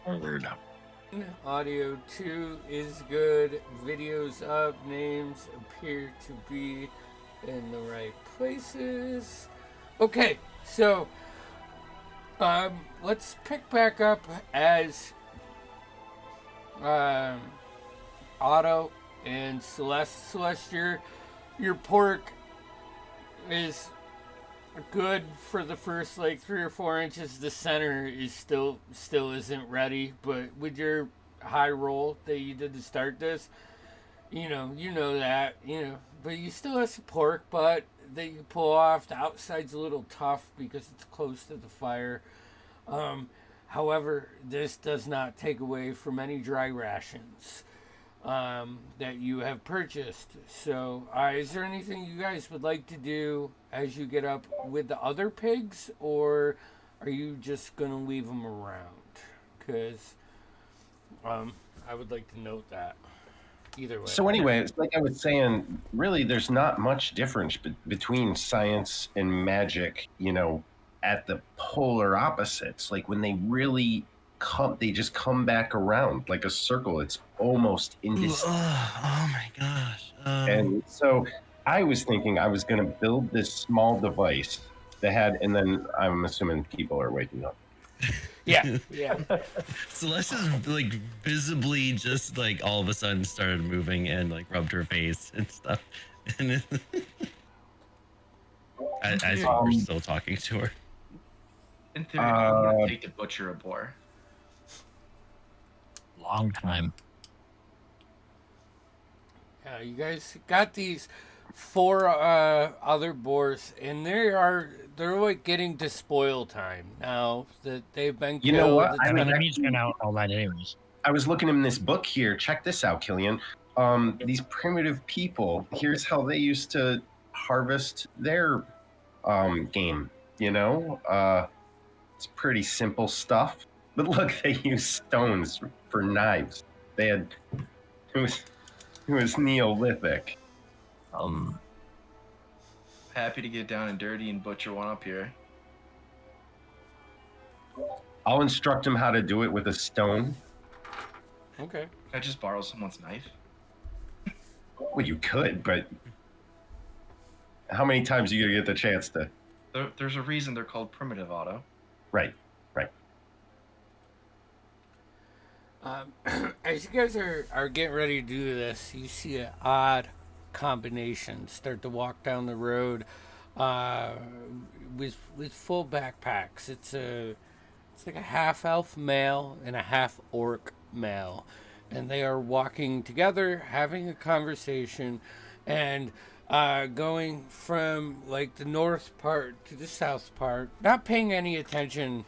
Word. Audio 2 is good. Videos up. Names appear to be in the right places. Okay, so let's pick back up as Otto and Celeste. Celeste, your pork is good for the first like 3 or 4 inches. The center is still isn't ready, but with your high roll that you did to start this, you know that, but you still have some pork butt that you pull off. The outside's a little tough because it's close to the fire. However, this does not take away from any dry rations that you have purchased. So, is there anything you guys would like to do as you get up with the other pigs, or are you just going to leave them around? Because I would like to note that. Either way. So anyway, it's like I was saying, really, there's not much difference between science and magic, at the polar opposites. Like when they really they just come back around like a circle. It's almost indistinct. Oh my gosh. And so I was thinking I was going to build this small device that had, and then I'm assuming people are waking up. Yeah. Celeste is like visibly just like all of a sudden started moving and like rubbed her face and stuff. And as you were still talking to her. In theory, how long would it take to butcher a boar? Long time. Yeah, you guys got these 4 other boars, and they're like getting to spoil time now that they've been killed. You know what? I mean, the meat's been out all night anyways. I was looking in this book here. Check this out, Killian. These primitive people, here's how they used to harvest their game, It's pretty simple stuff. But look, they use stones for knives. It was Neolithic. Happy to get down and dirty and butcher one up here. I'll instruct them how to do it with a stone. Okay. Can I just borrow someone's knife? Well, you could, but how many times are you gonna get the chance to? There's a reason they're called primitive, Otto. Right. As you guys are getting ready to do this, you see an odd combination start to walk down the road with full backpacks. It's like a half elf male and a half orc male, and they are walking together, having a conversation, and going from like the north part to the south part, not paying any attention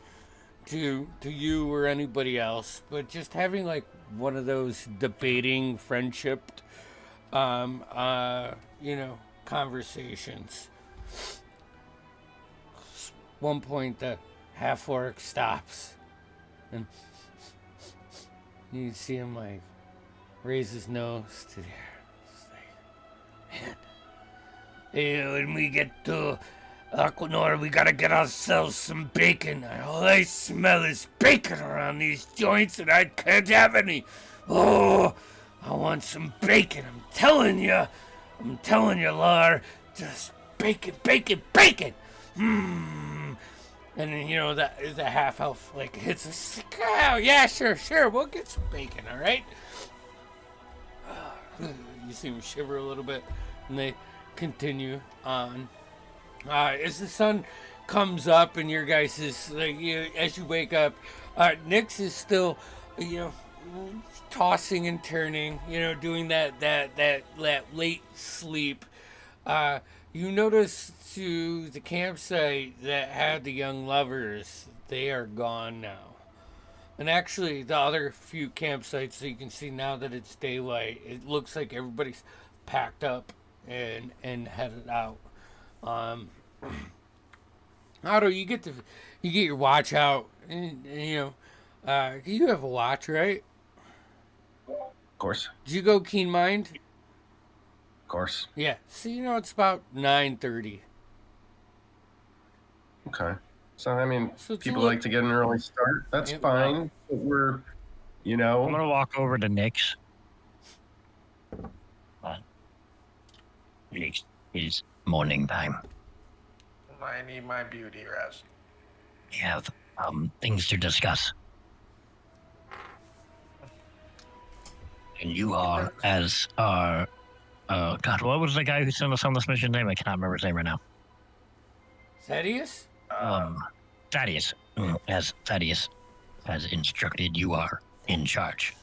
to you or anybody else, but just having like one of those debating friendship conversations. One point the half orc stops and you see him like raise his nose to the air. It's like, man, when we get to Aquanor, we gotta get ourselves some bacon. All I smell is bacon around these joints, and I can't have any. Oh, I want some bacon. I'm telling you, Lar. Just bacon. And then, the half elf like hits us. Oh, yeah, sure. We'll get some bacon, all right? You see him shiver a little bit, and they continue on. As the sun comes up and your guys is as you wake up, Nyx is still, tossing and turning, doing that late sleep. You notice to the campsite that had the young lovers, they are gone now. And actually, the other few campsites that you can see now that it's daylight, it looks like everybody's packed up and headed out. Otto, you get your watch out, and you have a watch, right? Of course. Did you go keen mind? Of course. Yeah. So it's about 9:30. Okay. So I mean, So it's a people little- like to get an early start. That's Yeah, fine. But we're, you know, I'm gonna walk over to Nick's. It is morning time. I need my beauty rest. We have things to discuss. And you are, as our God, what was the guy who sent us on this mission name? I cannot remember his name right now. Thaddeus? Thaddeus. As Thaddeus has instructed, you are in charge.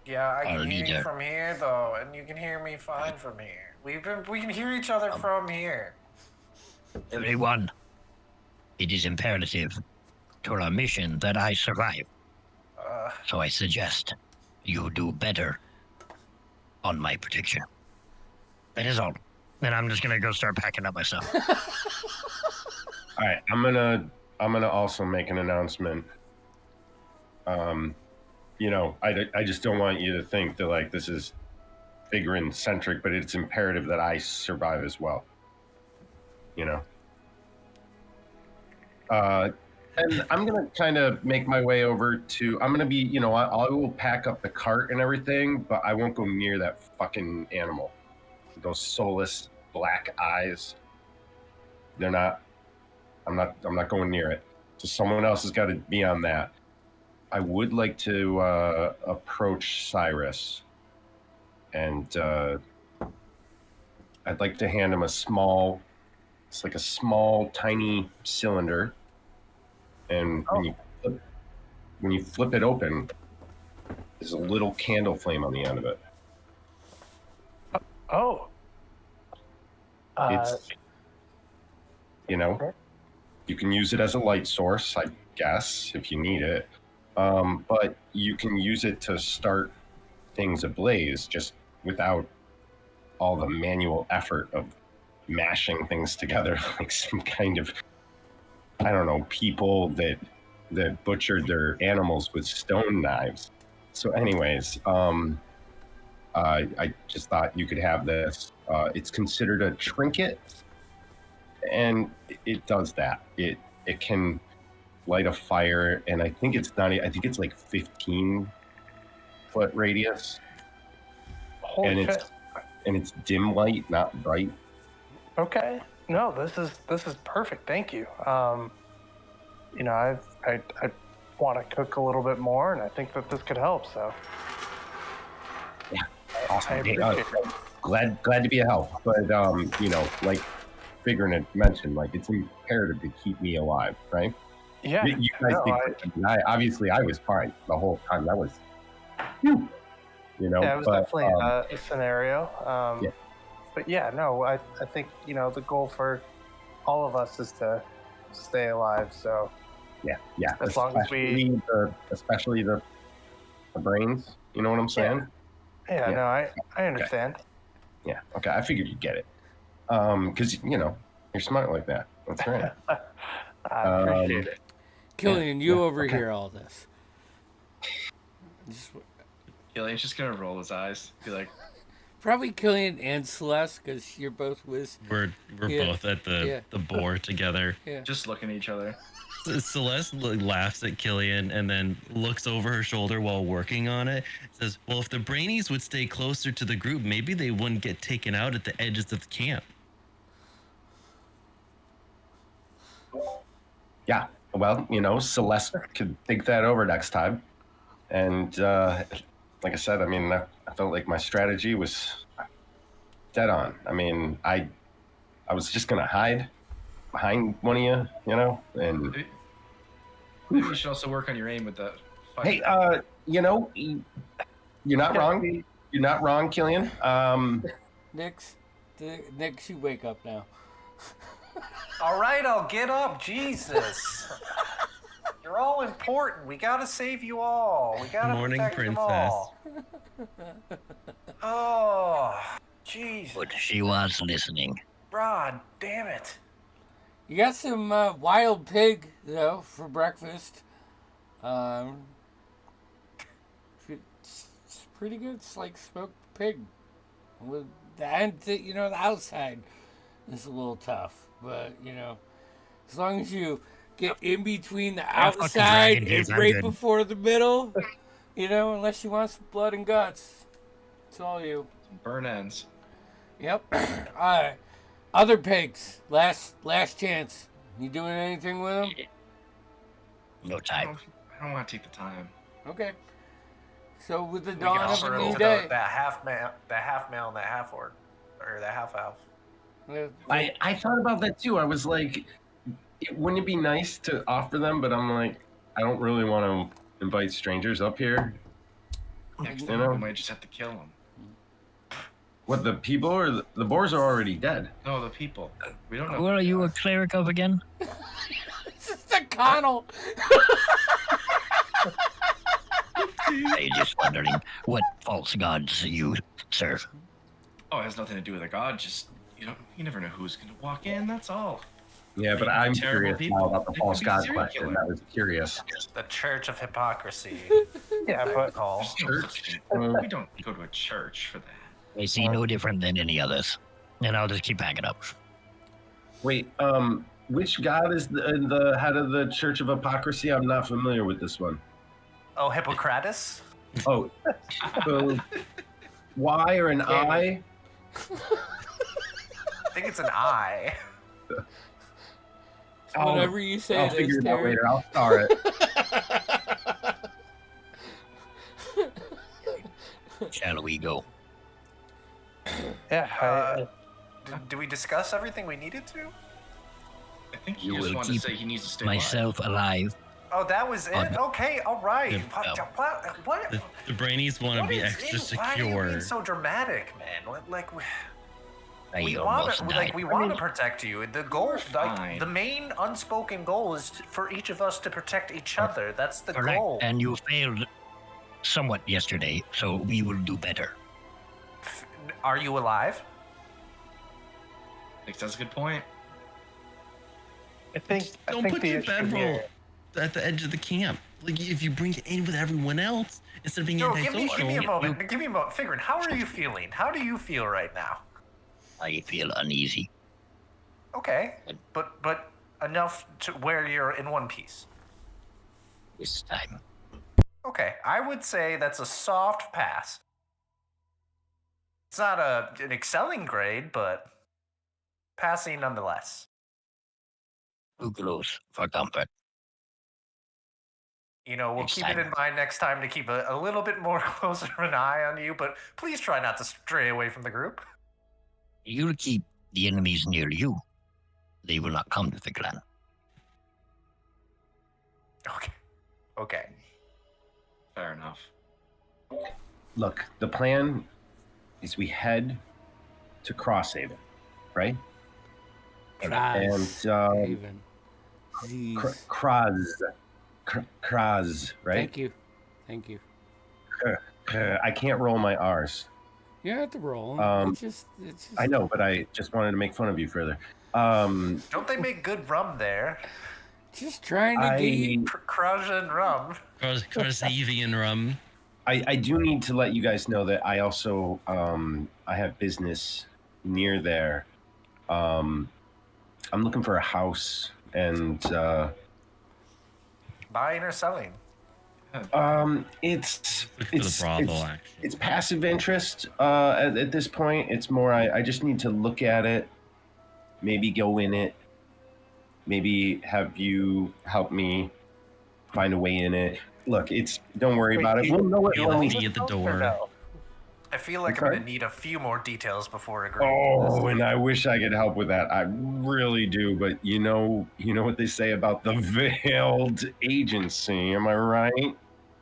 Yeah, I Our can hear you leader. from here though, and you can hear me fine from here. We can hear each other from here. Everyone, it is imperative to our mission that I survive. So I suggest you do better on my prediction. That is all. Then I'm just gonna go start packing up my stuff. all right. I'm gonna also make an announcement. You know, I just don't want you to think that like this is Vigrin centric, but it's imperative that I survive as well. You know. And I'm gonna kind of make my way over to. I'm gonna be, you know, I will pack up the cart and everything, but I won't go near that fucking animal. Those soulless black eyes. They're not. I'm not going near it. So someone else has got to be on that. I would like to approach Cyrus, and I'd like to hand him a small. It's like a small, tiny cylinder. And when you flip it open, there's a little candle flame on the end of it. Oh. It's, you know, you can use it as a light source, I guess, if you need it. But you can use it to start things ablaze just without all the manual effort of mashing things together like some kind of, I don't know, people that butchered their animals with stone knives. So anyways, I just thought you could have this. It's considered a trinket, and it does that. It can light a fire, and I think it's not. I think it's like 15-foot radius, Holy shit. and it's dim light, not bright. Okay. No, this is perfect. Thank you. You know, I want to cook a little bit more, and I think that this could help. So. Yeah. I Awesome. appreciate it. Glad to be a help, but you know, like Figuring had mentioned, like it's imperative to keep me alive, right? Yeah. You guys think obviously I was fine the whole time. That was, you know. Yeah, it was definitely a scenario. Yeah. But yeah, no, I think, you know, the goal for all of us is to stay alive. So yeah. As long as we, especially the brains. You know what I'm saying? yeah. No, I understand. Yeah. Okay. I figured you'd get it. Because you know you're smart like that. That's right. I appreciate it. Killian, you overhear all this. Killian's just gonna roll his eyes, be like, Probably Killian and Celeste, because you're both with. We're Yeah. both at the boar together. Yeah. just looking at each other. Celeste laughs at Killian and then looks over her shoulder while working on it. Says, "Well, if the brainies would stay closer to the group, maybe they wouldn't get taken out at the edges of the camp." Yeah. Well, you know, Celeste could think that over next time. And like I said, I mean, I felt like my strategy was dead on. I mean, I was just gonna hide behind one of you, you know, and Maybe you should also work on your aim with that. hey, you know, you're not wrong. You're not wrong, Killian. Nix, you wake up now. All right, I'll get up. Jesus. You're all important. We gotta save you all. We gotta Morning, protect them all. Oh, jeez. But she was listening. Rod, damn it. You got some wild pig, though, for breakfast. It's pretty good. It's like smoked pig. With the outside is a little tough. But, you know, as long as you get in between the Yeah, fucking outside dragon and teeth, I'm right good. before the middle. You know, unless you want some blood and guts. It's all you. Burn ends. Yep. Alright. Other pigs. Last chance. You doing anything with them? No I time. don't want to take the time. Okay. So with the We can dawn of offer a him new to day. that half male, and that half orc, or that half elf. I thought about that too. I was like, wouldn't it be nice to offer them? But I'm like, I don't really want to invite strangers up here. Next You time know? we might just have to kill them. What, the people or the boars are already dead? No, the people. We don't know. What who are they you a cleric of again? This is the Connell. I'm just wondering what false gods you serve. Oh, it has nothing to do with a god. Just you never know who's gonna walk in. That's all. Yeah, but They could be I'm terrible curious people. now about the They false could be god serial question. killer. I was curious. The Church of Hypocrisy. Yeah, but Call. Church. We don't go to a church for that. I see no different than any others. And I'll just keep packing up. Wait, which god is the head of the Church of Hypocrisy? I'm not familiar with this one. Oh, Hippocrates. Oh, so Y or an I? I think it's an I. Whatever you say, I'll it figure is, it out Terry. later. I'll star it. Shall we go? yeah, Do we discuss everything we needed to? I think he You just will wanted to keep say he needs to stay alive. Myself alive. Oh, that was it. Okay, all right. Yeah, What? The brainies want to What be is extra it? Why are you secure. being so dramatic, man? Like we I want almost to, died. we want to protect you. The goal, We're like fine. the main unspoken goal, is for each of us to protect each other. That's the Correct. goal. And you failed somewhat yesterday, so we will do better. Are you alive? I think that's a good point. I think Don't put the your issue bedroll here- at the edge of the camp. Like if you bring it in with everyone else instead of being No, give antisocial. me a moment. Give me a moment. Figuring, how are you feeling? How do you feel right now? I feel uneasy. Okay, but enough to where you're in one piece. This time. Okay, I would say that's a soft pass. It's not an excelling grade, but passing nonetheless. Too close for comfort. You know, we'll Next keep it time. in mind next time to keep a little bit more closer of an eye on you, but please try not to stray away from the group. You'll keep the enemies near you. They will not come to the clan. Okay. Fair enough. Look, the plan is we head to Crosshaven, right? And Even. Kraz, right? Thank you. I can't roll my R's. You don't have to roll. It's just. I know, but I just wanted to make fun of you further. Don't they make good rum there? Just trying to get you. Krajan rum. Carsavian rum. I do need to let you guys know that I also I have business near there. I'm looking for a house and Buying or selling? it's Looking for the brothel, actually. it's passive interest at this point. It's more I just need to look at it, maybe go in it, maybe have you help me find a way in it. Look, don't worry about it. We'll know it You'll when we see at the Or door. no? I feel like I'm sorry? going to need a few more details before agreeing. Oh, and I wish I could help with that. I really do, but you know what they say about the veiled agency. Am I right?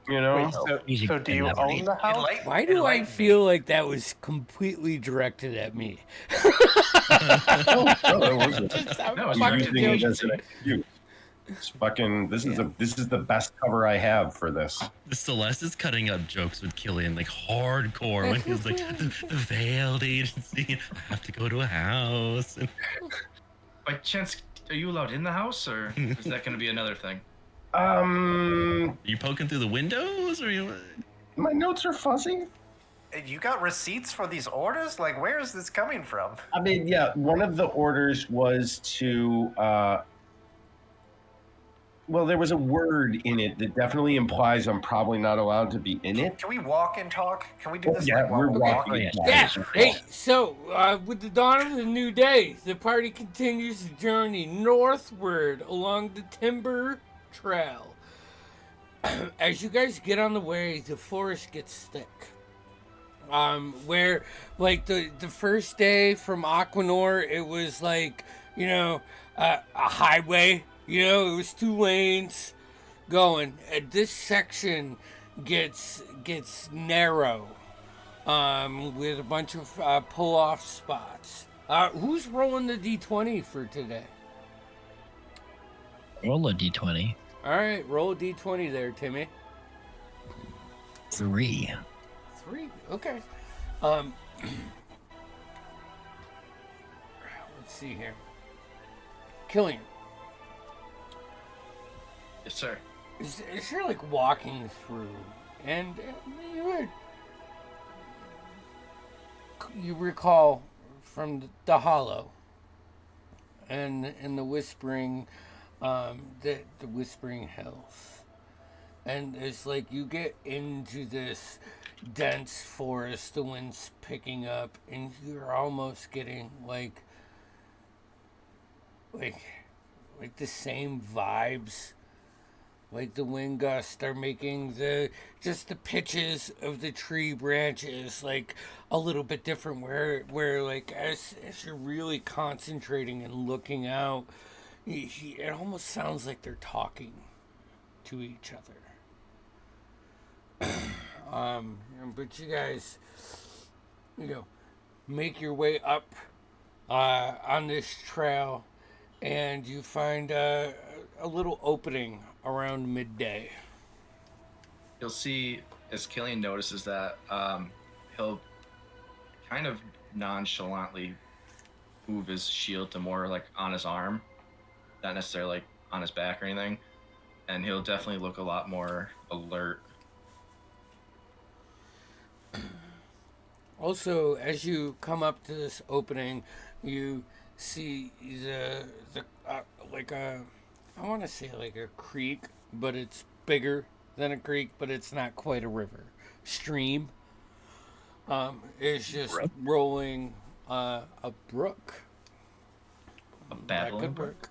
You know? Wait, Easy so do you to own navigate. the house? Why do I feel like that was completely directed at me? No, it wasn't. I'm No, it's fucking directed Using it joking. as an excuse. It's fucking. This is the best cover I have for this. Celeste is cutting up jokes with Killian like hardcore when he was like the veiled agency. I have to go to a house. And By chance, are you allowed in the house, or is that going to be another thing? are you poking through the windows, or you? My notes are fuzzy. You got receipts for these orders? Like, where is this coming from? I mean, yeah. One of the orders was to well, there was a word in it that definitely implies I'm probably not allowed to be in it. Can we walk and talk? Can we do this Yeah, like while we're we're walking. walking? Yeah. Hey, so with the dawn of the new day, the party continues to journey northward along the Timber Trail. As you guys get on the way, the forest gets thick. Where like the first day from Aquanor, it was like, you know, a highway. You know, it was 2 lanes going. This section gets narrow, with a bunch of pull off spots. Who's rolling the d20 for today? Roll a d20. All right, roll a d20 there, Timmy. 3. 3. Okay. Let's see here. Killian, Yes, sir. as you're like walking through, and you recall from the hollow and the whispering, the whispering hills, and it's like you get into this dense forest, the wind's picking up, and you're almost getting like the same vibes. Like the wind gusts are making the pitches of the tree branches like a little bit different. Where like as you're really concentrating and looking out, it almost sounds like they're talking to each other. But you guys, make your way up on this trail, and you find a little opening around midday. You'll see as Killian notices that he'll kind of nonchalantly move his shield to more like on his arm, not necessarily like on his back or anything, and he'll definitely look a lot more alert. Also, as you come up to this opening, you see the like a, I want to say like a creek, but it's bigger than a creek, but it's not quite a river. Stream is just rolling a brook. A That babbling could brook.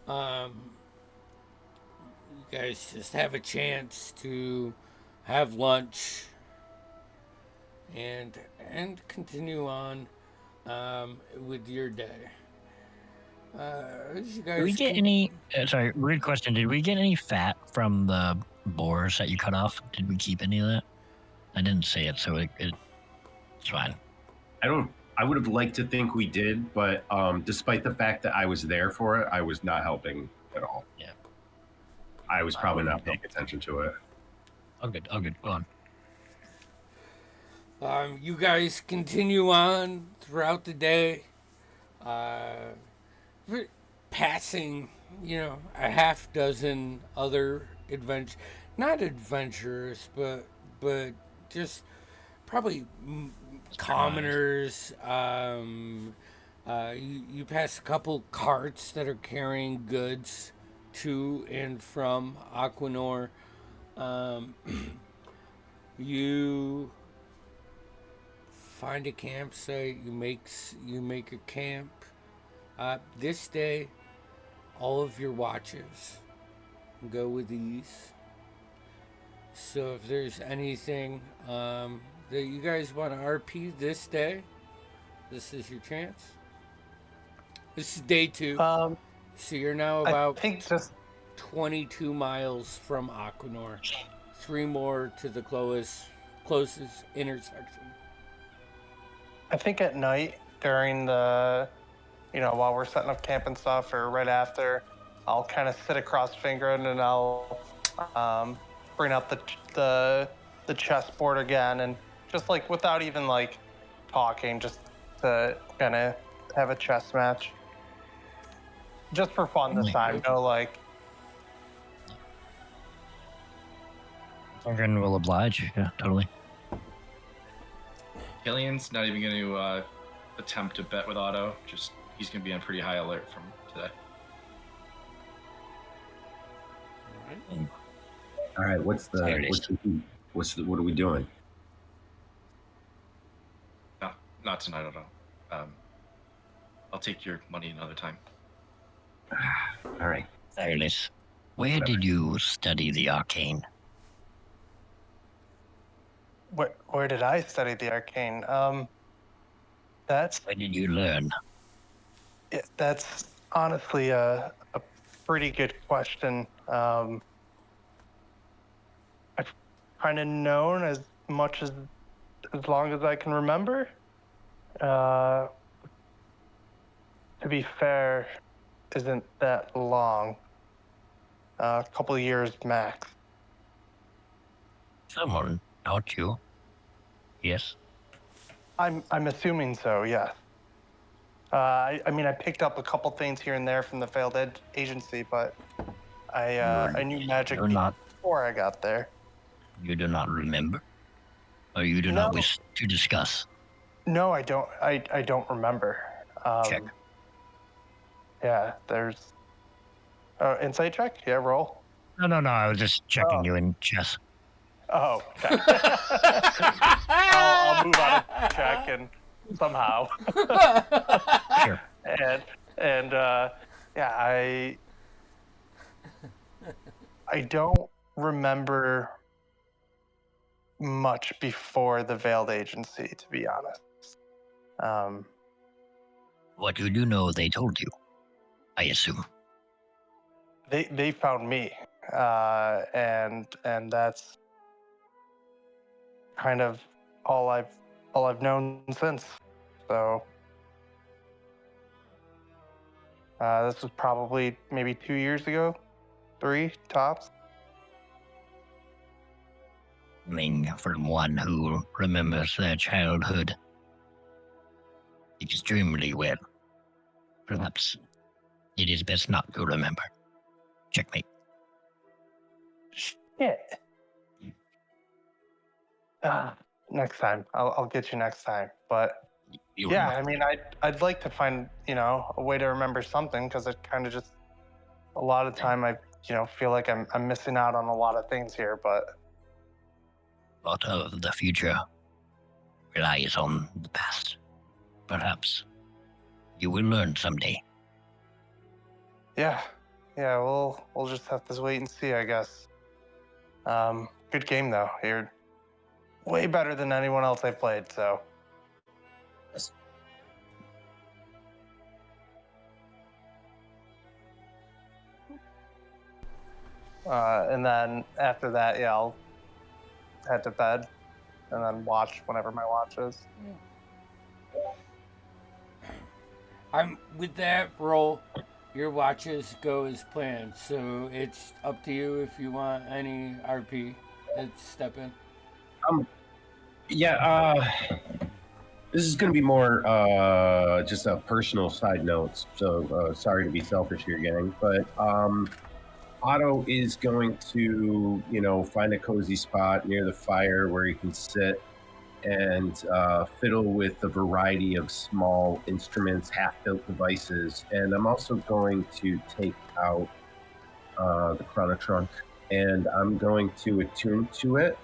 work. You guys just have a chance to have lunch and continue on with your day. As you guys Did we get any? Sorry, weird question. Did we get any fat from the boars that you cut off? Did we keep any of that? I didn't say it, so it's fine. I would have liked to think we did, but despite the fact that I was there for it, I was not helping at all. Yeah. I was probably not paying attention to it. Oh, good. Go on. You guys continue on throughout the day, passing, a half dozen other not adventurers, but just probably commoners. You pass a couple carts that are carrying goods to and from Aquanor. You find a campsite. You make a camp. This day, all of your watches go with ease. So if there's anything that you guys want to RP this day, this is your chance. This is day 2. So you're now about I think just 22 miles from Aquanor. 3 more to the closest intersection. I think at night during the, while we're setting up camp and stuff, or right after, I'll kind of sit across fingered and I'll bring out the chessboard again, and just like without even like talking, just to kind of have a chess match, just for fun this time. Like. Fucking will oblige. Yeah, totally. Killian's not even going to attempt to bet with Otto. Just he's going to be on pretty high alert from today. All right, what are we doing? No, not tonight at all. I'll take your money another time. All right. Tireless. Where did you study the arcane? Where did I study the arcane? That's Where did you learn? that's honestly a pretty good question. I've kind of known as much as long as I can remember. To be fair, isn't that long. A couple of years max. Someone taught you. Yes. I'm assuming so. Yes. I mean, I picked up a couple things here and there from the failed agency, but I knew magic You're not. before I got there. You do not remember, or you do No. not wish to discuss. No, I don't. I don't remember. Check. Yeah, there's. Insight check. Yeah, roll. No. I was just checking Oh. you in chess. Oh, okay. I'll move on a check and somehow. Sure. And yeah, I don't remember much before the veiled agency, to be honest. What you do know, they told you. I assume. They found me, and that's kind of all I've known since. So this was probably maybe 2 years ago, 3 tops. Coming from one who remembers their childhood extremely well. Perhaps it is best not to remember. Checkmate. Shit. Next time, I'll get you next time. But You yeah, remember. I mean, I'd like to find a way to remember something, because it kind of just a lot of time I feel like I'm missing out on a lot of things here. But A lot of the future relies on the past. Perhaps you will learn someday. yeah, we'll just have to wait and see, I guess. Good game though. You're way better than anyone else I played. So and then after that, yeah, I'll head to bed and then watch whenever my watch is. I'm with that roll. Your watches go as planned, so it's up to you if you want any RP. Let's step in. Yeah, this is going to be more just a personal side note. So sorry to be selfish here, gang, but Otto is going to, find a cozy spot near the fire where he can sit and fiddle with a variety of small instruments, half-built devices. And I'm also going to take out the chronotrunk, and I'm going to attune to it.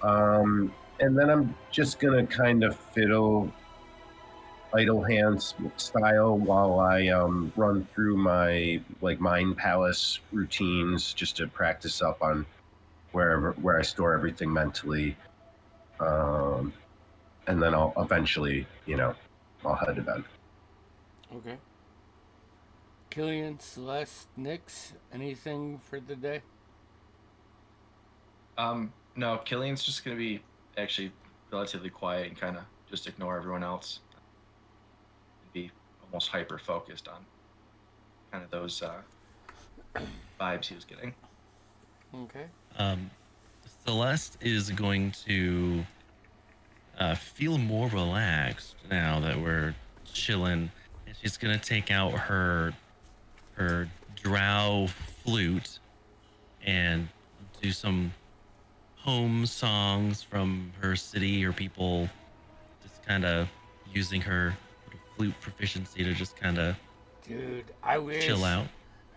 And then I'm just going to kind of fiddle idle hands style while I run through my mind palace routines just to practice up on where I store everything mentally. And then I'll eventually, I'll head to bed. Okay. Killian, Celeste, Nix, anything for the day? No, Killian's just gonna be actually relatively quiet and kind of just ignore everyone else. Be almost hyper focused on kind of those vibes he was getting. Okay. Celeste is going to feel more relaxed now that we're chilling, and she's gonna take out her drow flute and do some home songs from her city or people, just kind of using her flute proficiency to just kind of Dude, I wish chill out.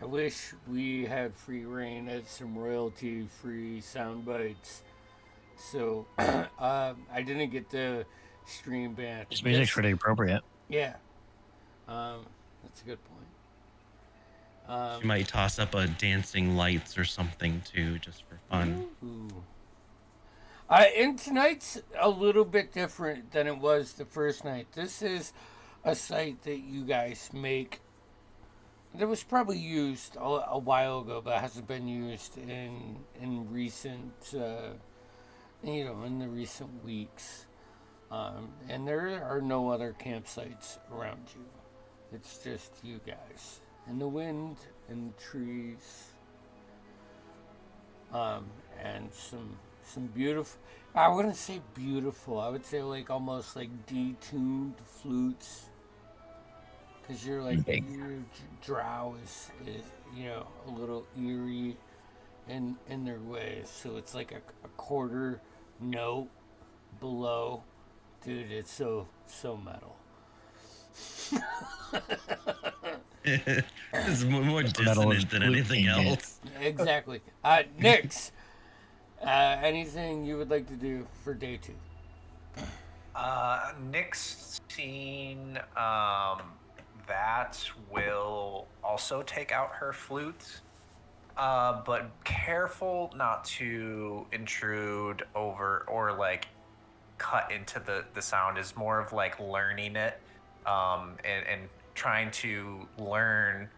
I wish we had free reign at some royalty-free sound bites. So I didn't get the stream ban. This music's pretty appropriate. Yeah, that's a good point. She might toss up a dancing lights or something too, just for fun. Ooh. And tonight's a little bit different than it was the first night. This is a site that you guys make that was probably used a while ago, but hasn't been used in recent, in the recent weeks. And there are no other campsites around you. It's just you guys and the wind and the trees. And some beautiful, I wouldn't say beautiful, I would say like almost like detuned flutes, because you're like your drow is a little eerie in their ways, so it's like a quarter note below. Dude, it's so metal. It's more dissonant than anything else. Exactly. Nyx, anything you would like to do for day 2? Nyx seen that will also take out her flute, but careful not to intrude over or like cut into the sound. Is more of like learning it, and trying to learn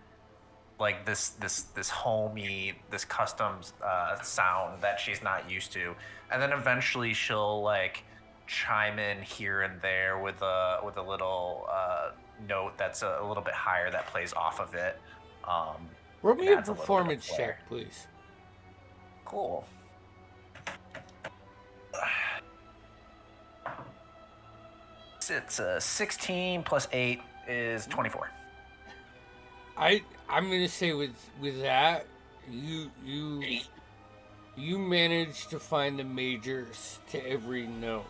like this homey, this custom sound that she's not used to, and then eventually she'll like chime in here and there with a little note that's a little bit higher that plays off of it. Roll me a adds a little bit of performance flair. check, please. Cool. It's 16 plus 8 is 24. I'm gonna say with that, you manage to find the majors to every note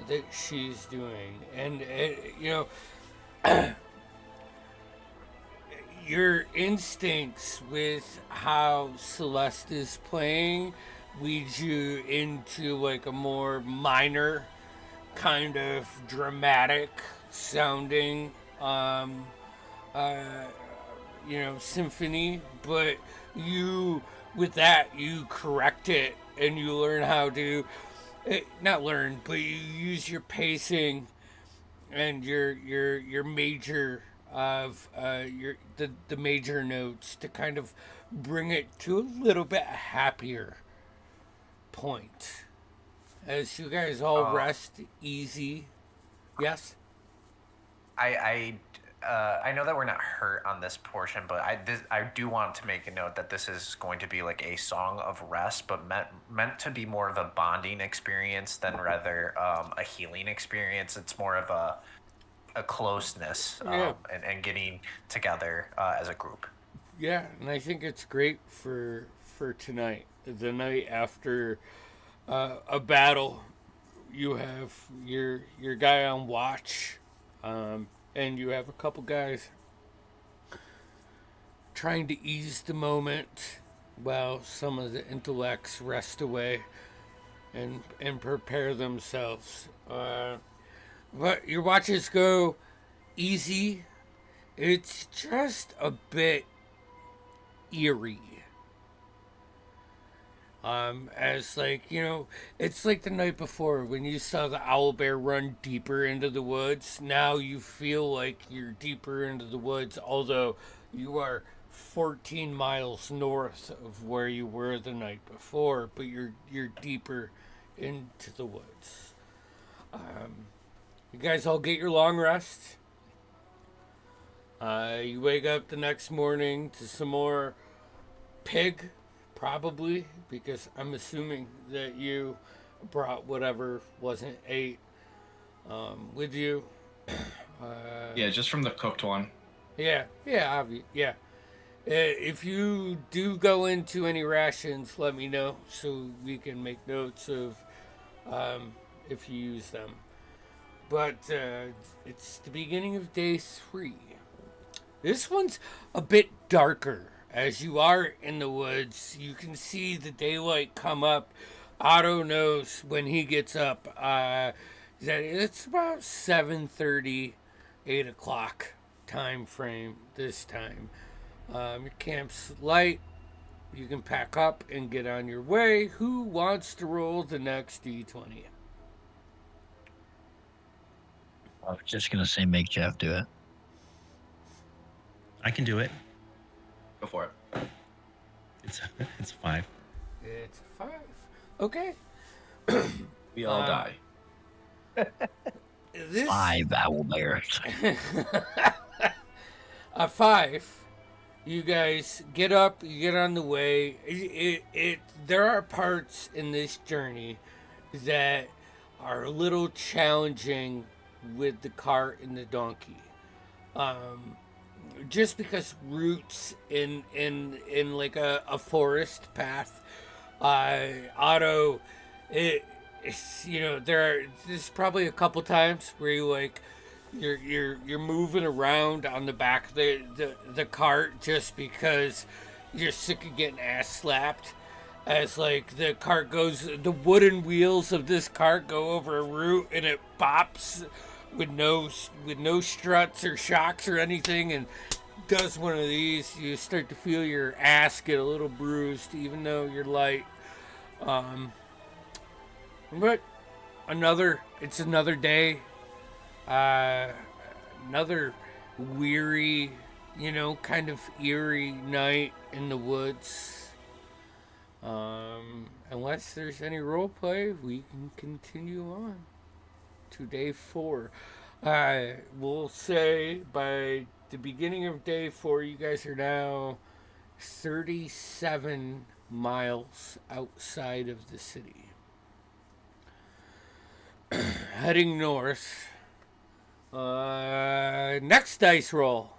that she's doing, and your instincts with how Celeste is playing leads you into like a more minor kind of dramatic sounding symphony, but you correct it and you learn how to not learn, but you use your pacing and your major of the major notes to kind of bring it to a little bit happier point as you guys all rest easy. Yes. I know that we're not hurt on this portion, but I do want to make a note that this is going to be like a song of rest, but meant to be more of a bonding experience than rather a healing experience. It's more of a closeness and getting together as a group. Yeah, and I think it's great for tonight, the night after a battle. You have your guy on watch. And you have a couple guys trying to ease the moment while some of the intellects rest away and prepare themselves. But your watches go easy. It's just a bit eerie. As like, it's like the night before when you saw the owlbear run deeper into the woods. Now you feel like you're deeper into the woods, although you are 14 miles north of where you were the night before, but you're deeper into the woods. You guys all get your long rest. You wake up the next morning to some more pig. Probably, because I'm assuming that you brought whatever wasn't ate with you. Yeah, just from the cooked one. Yeah. If you do go into any rations, let me know so we can make notes of if you use them. But it's the beginning of day 3. This one's a bit darker. As you are in the woods, you can see the daylight come up. Otto knows when he gets up that it's about 7:30, 8 o'clock time frame this time. Your camp's light. You can pack up and get on your way. Who wants to roll the next D20? I was just gonna say make Jeff do it. I can do it. Go for it. It's a 5. It's a 5. Okay. We all die. This 5 owl bears. a 5. You guys get up, you get on the way. There are parts in this journey that are a little challenging with the cart and the donkey. Just because routes in like a forest path, Otto, it's, you know, there's probably a couple times where you like you're moving around on the back of the cart just because you're sick of getting ass slapped. As like the cart goes, the wooden wheels of this cart go over a route and it bops with no struts or shocks or anything, and does one of these, you start to feel your ass get a little bruised, even though you're light. But it's another day. Another weary, kind of eerie night in the woods. Unless there's any role play, we can continue on to day 4. We'll say by the beginning of day 4, you guys are now 37 miles outside of the city. Heading north. Next dice roll.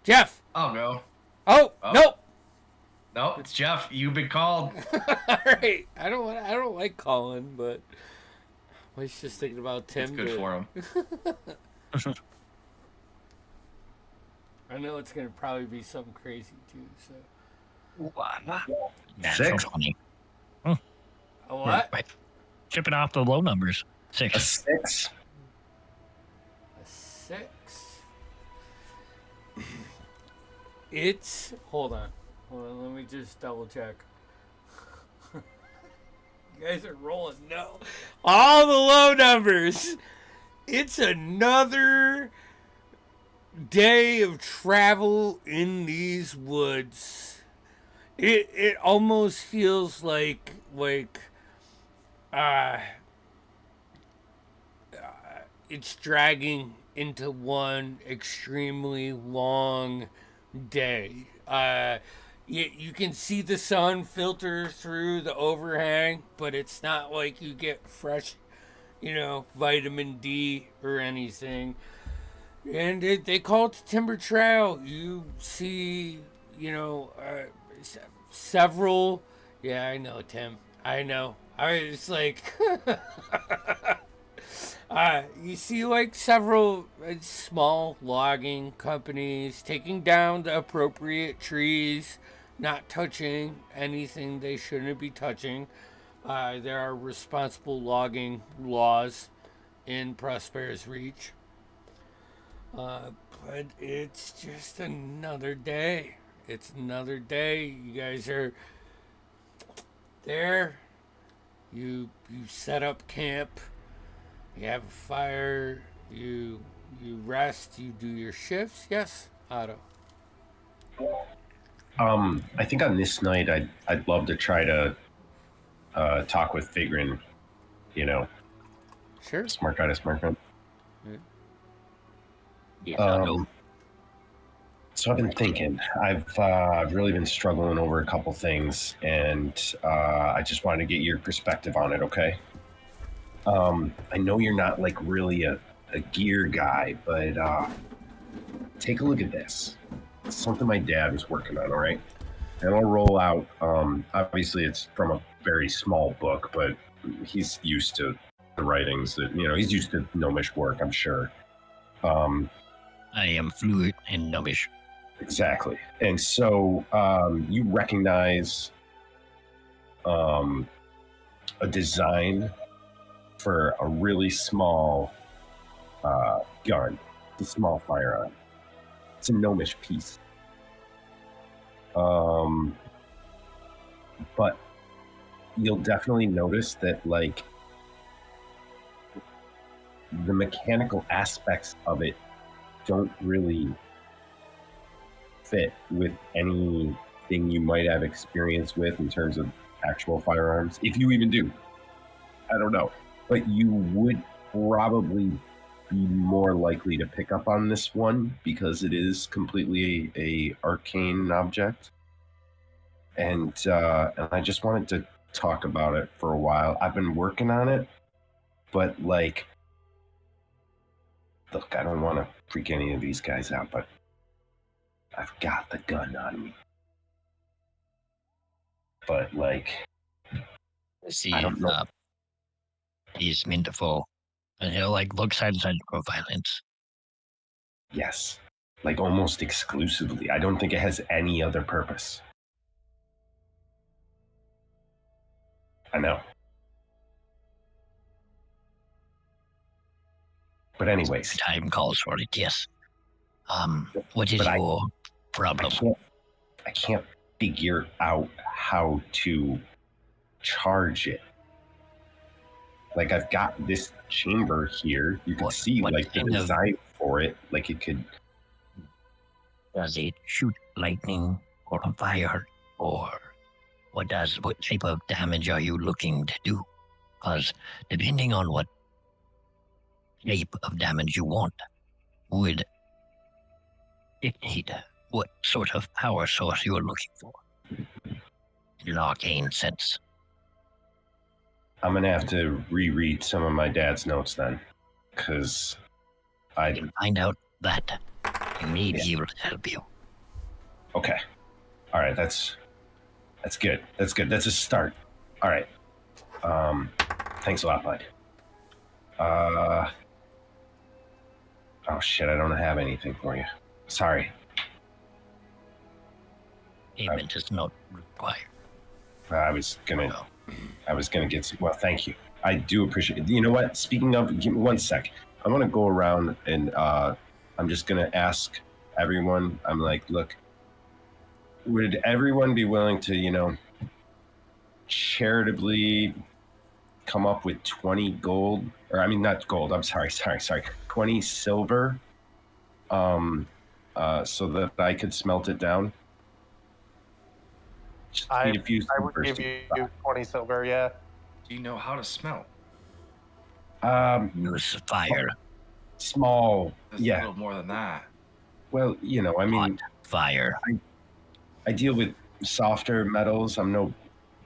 Jeff. I'll go. Oh. Nope. No, it's Jeff. You've been called. All right. I don't like calling, but I was just thinking about Tim. It's good for him. I know it's gonna probably be something crazy too. So. That's 6. so funny. A what? Right. Chipping off the low numbers. A 6. 6. A 6. It's hold on. Let me just double check. You guys are rolling no. All the low numbers. It's another day of travel in these woods. It almost feels like it's dragging into one extremely long day. You can see the sun filter through the overhang, but it's not like you get fresh, vitamin D or anything. And they call it the Timber Trail. You see, several. Yeah, I know, Tim. I know. It's like you see like several small logging companies taking down the appropriate trees, not touching anything they shouldn't be touching. There are responsible logging laws in Prosperous Reach. But it's just another day. It's another day. You guys are there. You set up camp. You have a fire. You rest. You do your shifts. Yes, Otto. I think on this night, I'd love to try to talk with Figrin. Sure. Smart guy to smart guy. Yeah, So I've been thinking. I've really been struggling over a couple things, and I just wanted to get your perspective on it. Okay. I know you're not like really a gear guy, but take a look at this. It's something my dad was working on. All right, and I'll roll out. Obviously, it's from a very small book, but he's used to the writings that he's used to gnomish work. I'm sure. I am fluid and gnomish. Exactly. And so you recognize a design for a really small gun, a small firearm. It's a gnomish piece. But you'll definitely notice that, like, the mechanical aspects of it don't really fit with anything you might have experience with in terms of actual firearms. If you even do, I don't know. But you would probably be more likely to pick up on this one because it is completely a arcane object. And I just wanted to talk about it for a while. I've been working on it, but like, look, I don't want to freak any of these guys out, but I've got the gun on me. But like, See, I don't know. He's meant to fall. And he'll like look side to side for violence. Yes, like almost exclusively. I don't think it has any other purpose. I know. But anyways, Time calls for it, yes. What is But your problem? I can't figure out how to charge it. Like, I've got this chamber here. You can see what like the kind of- design for it. Like, it could. Does it shoot lightning or fire? Or what type of damage are you looking to do? Because depending on what shape of damage you want would dictate what sort of power source you are looking for. In an arcane sense. I'm gonna have to reread some of my dad's notes then, because You I. can find out that. Maybe he will help you. Okay. All right. That's good. That's good. That's a start. All right. Thanks a lot, bud. Oh shit! I don't have anything for you. Sorry. Payment is not required. I was gonna get some. Well, thank you. I do appreciate it. You know what? Speaking of, give me 1 sec. I'm gonna go around and I'm just gonna ask everyone. I'm like, look, would everyone be willing to, charitably come up with 20 gold, or I mean, not gold. I'm sorry, 20 silver, so that I could smelt it down. Just I need a few would silvers give to you get 20 silver, yeah. Do you know how to smell? by. Use fire. Small, There's a yeah. little more than that. Well, I mean, Fire. I deal with softer metals. I'm no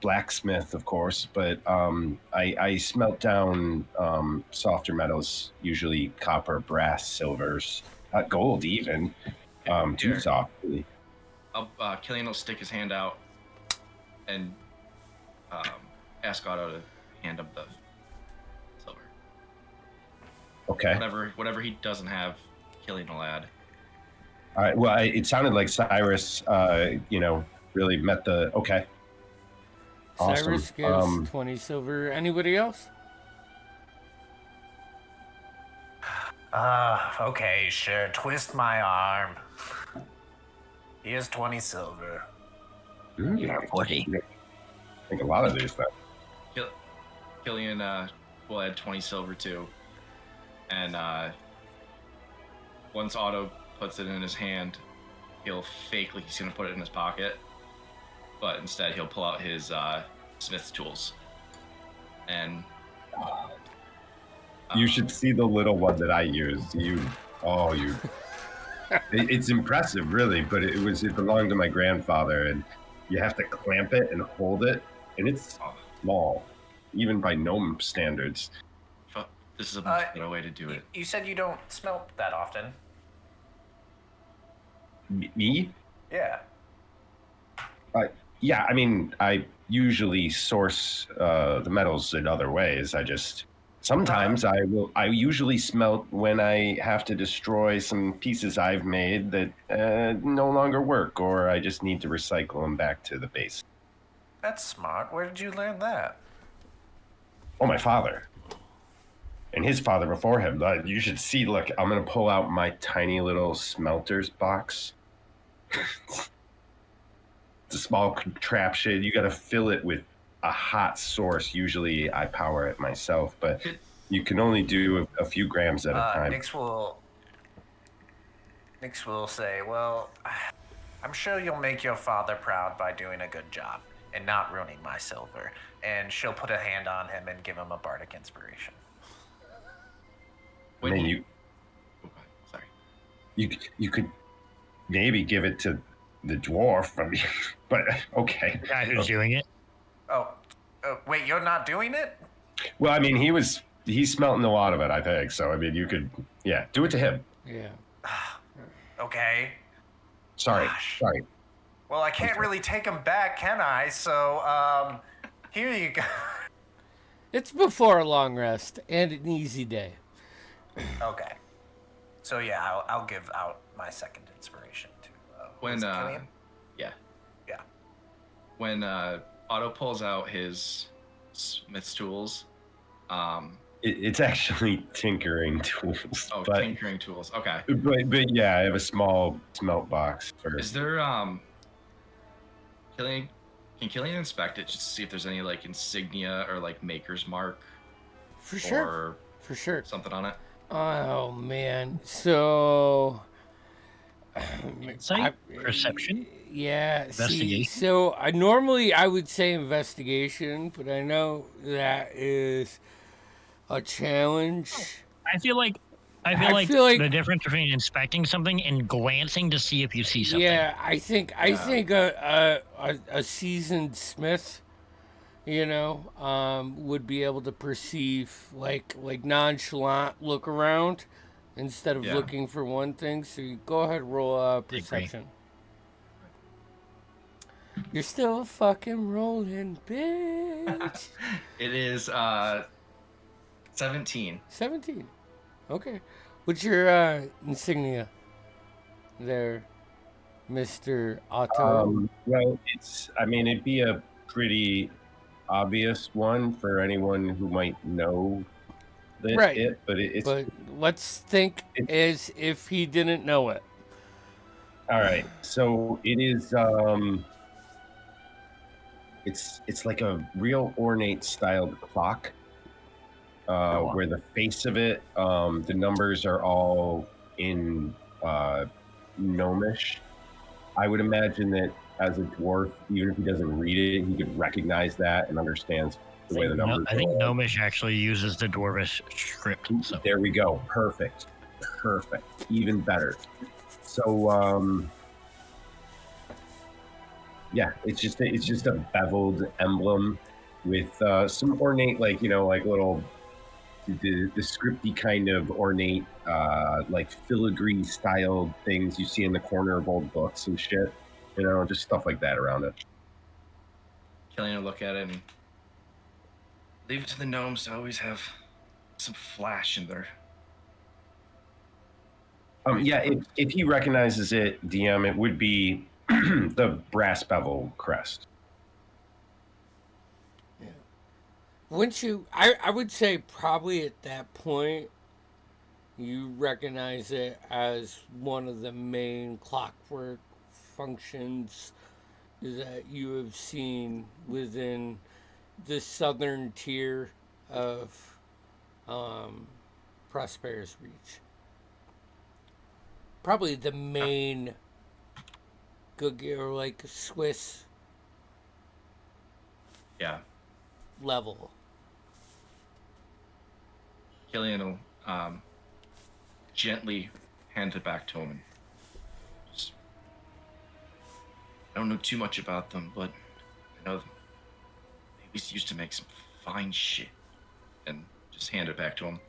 blacksmith, of course, but I smelt down softer metals, usually copper, brass, silvers, gold even. Too Here. soft, really. Killian will stick his hand out and ask Otto to hand him the silver. Okay. Whatever he doesn't have, Killian will add. All right. Well, it sounded like Cyrus, really met the. Okay. Awesome. Cyrus gives 20 silver. Anybody else? Okay, sure. Twist my arm. Here's 20 silver. I 40. think a lot of these then. Killian will add 20 silver too. And once Otto puts it in his hand, he'll fake like he's gonna put it in his pocket. But instead he'll pull out his smith's tools. And You should see the little one that I use. It's impressive, really, but it belonged to my grandfather, and you have to clamp it and hold it, and it's small, even by gnome standards. This is a much better way to do it. You said you don't smelt that often. Me? Yeah. Yeah, I mean, I usually source the metals in other ways. I just Sometimes I usually smelt when I have to destroy some pieces I've made that no longer work, or I just need to recycle them back to the base. That's smart. Where did you learn that? Oh, my father. And his father before him. You should see, look, I'm going to pull out my tiny little smelters box. It's a small contraption. You got to fill it with a hot source. Usually I power it myself, but you can only do a few grams at a time. Nyx will say, well, I'm sure you'll make your father proud by doing a good job and not ruining my silver. And she'll put a hand on him and give him a bardic inspiration. I mean, Sorry. You could maybe give it to the dwarf. I mean, but okay. The guy who's doing it. Oh, wait, you're not doing it? Well, I mean, he's smelting a lot of it, I think. So, I mean, you could, yeah, do it to him. Yeah. Okay. Sorry. Well, I can't really take him back, can I? So, here you go. It's before a long rest and an easy day. Okay. So yeah, I'll give out my second inspiration to When Killian? yeah. Yeah. When Otto pulls out his smith's tools, It's actually tinkering tools. oh, but, tinkering tools. Okay. But yeah, I have a small smelt box for. Is there Killian? Can Killian inspect it just to see if there's any like insignia or like maker's mark? For sure. Or For sure. something on it? Oh man. So Insight? Perception? Yeah. Investigation? So I would say investigation, but I know that is a challenge. I feel like the difference between inspecting something and glancing to see if you see something. Yeah, I think a seasoned smith, would be able to perceive like nonchalant look around instead of looking for one thing. So you go ahead, roll perception. You're still fucking rolling, bitch. It is 17. 17. Okay. What's your insignia there, Mr. Otto? Well, it'd be a pretty obvious one for anyone who might know that Right. it's But let's think as if he didn't know it. all right. So it is it's like a real ornate styled clock. Where the face of it, the numbers are all in gnomish. I would imagine that as a dwarf, even if he doesn't read it, he could recognize that and understands the way the numbers. I think gnomish actually uses the dwarvish script. So. There we go. Perfect. Even better. So, yeah, it's just a beveled emblem with some ornate, like little. The scripty kind of ornate, like filigree style things you see in the corner of old books and shit. Just stuff like that around it. Killian will look at it and leave it to the gnomes to always have some flash in there. Yeah, if he recognizes it, DM, it would be the brass bevel crest. I would say probably at that point, you recognize it as one of the main clockwork functions that you have seen within the southern tier of Prosperous Reach. Probably the main or like Swiss level. Killian will gently hand it back to him. I don't know too much about them, but I know they used to make some fine shit. And just hand it back to him.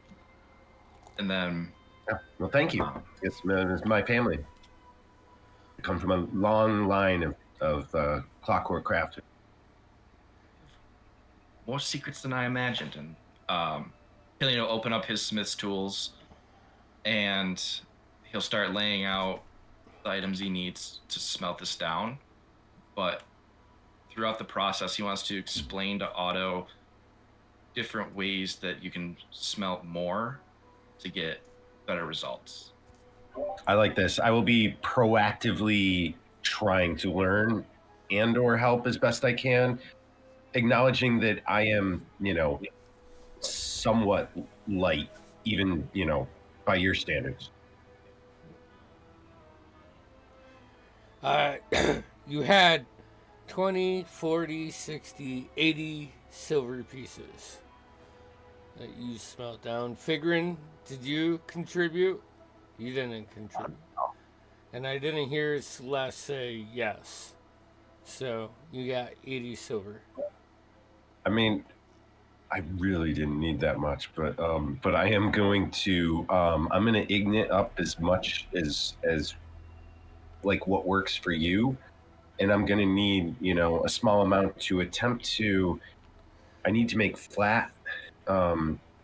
And then... Yeah, well, thank you. It's my family. I come from a long line of clockwork crafters. More secrets than I imagined, and Killian will open up his smith's tools, and he'll start laying out the items he needs to smelt this down. But throughout the process, he wants to explain to Otto different ways that you can smelt more to get better results. I like this. I will be proactively trying to learn and or help as best I can, acknowledging that I am, somewhat light, even, by your standards. You had 20, 40, 60, 80 silver pieces that you smelt down. Figuring, did you contribute? You didn't contribute. And I didn't hear Celeste say yes. So you got 80 silver. I mean, I really didn't need that much, but I am going to I'm going to ignite up as much as like what works for you, and I'm going to need a small amount to attempt to. I need to make flat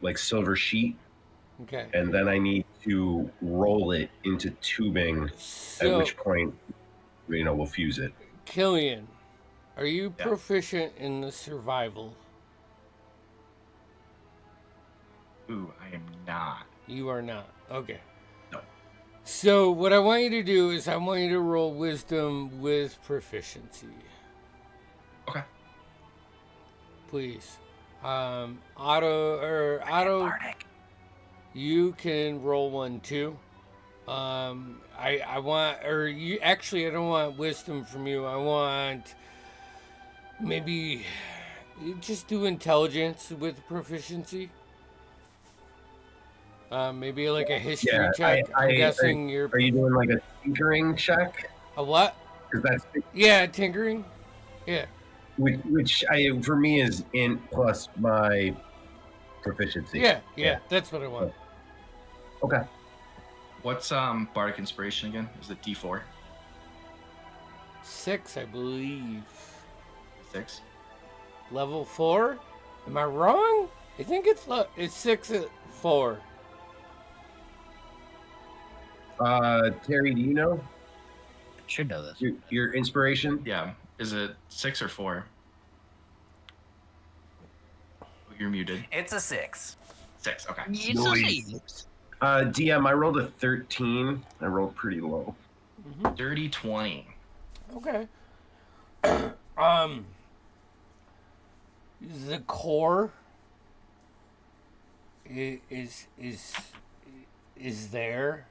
like silver sheet, Okay. and then I need to roll it into tubing. So, at which point, we'll fuse it. Killian, are you Yeah. proficient in the survival? Ooh, I am not. You are not. Okay. No. So what I want you to do is I want you to roll wisdom with proficiency. Okay. Please. Otto, you can roll one too. I want, or you actually, I don't want wisdom from you. I want maybe you just do intelligence with proficiency. Maybe like a history Yeah, check. I'm guessing you're. Are you doing like a tinkering check? A what? Because that's Yeah, tinkering. Yeah. which for me is int plus my proficiency. Yeah, that's what I want. Okay. What's bardic inspiration again? Is it D4? 6, I believe. 6? Level 4? Am I wrong? I think it's 6 at 4. Terry, do you know Should know this. your inspiration? Yeah. Is it 6 or 4? You're muted. It's a 6. 6. Okay. DM, I rolled a 13. I rolled pretty low. Dirty 20. Okay. The core is there.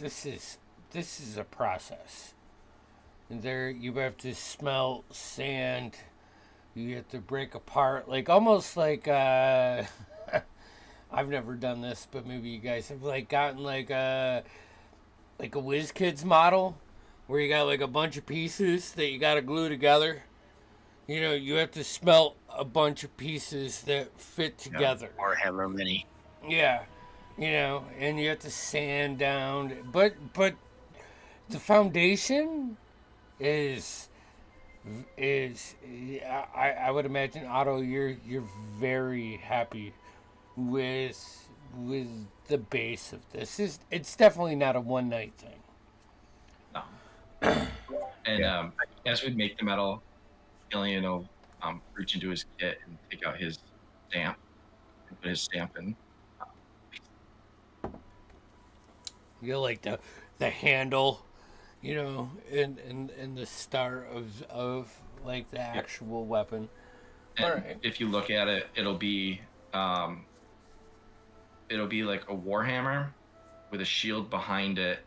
This is a process. And there you have to smelt sand. You have to break apart, like almost like I've never done this, but maybe you guys have like gotten like a WizKids model where you got like a bunch of pieces that you got to glue together. You have to smelt a bunch of pieces that fit together. Or however many. Yeah, and you have to sand down, but the foundation is I would imagine, Otto, you're very happy with the base of this. It's definitely not a one night thing. No. And as we make the metal, Gillian will reach into his kit and take out his stamp and put his stamp in. Like the handle, and the start of like the actual weapon. And Alright. if you look at it, it'll be like a warhammer with a shield behind it,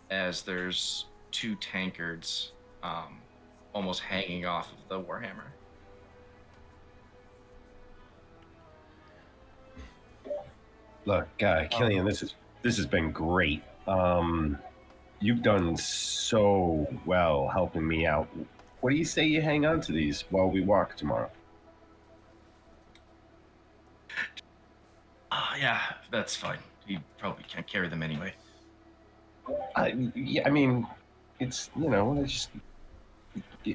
as there's 2 tankards almost hanging off of the warhammer. Look, Killian, this has been great. You've done so well helping me out. What do you say you hang on to these while we walk tomorrow? Yeah, that's fine. You probably can't carry them anyway. Yeah, I mean, it's it's just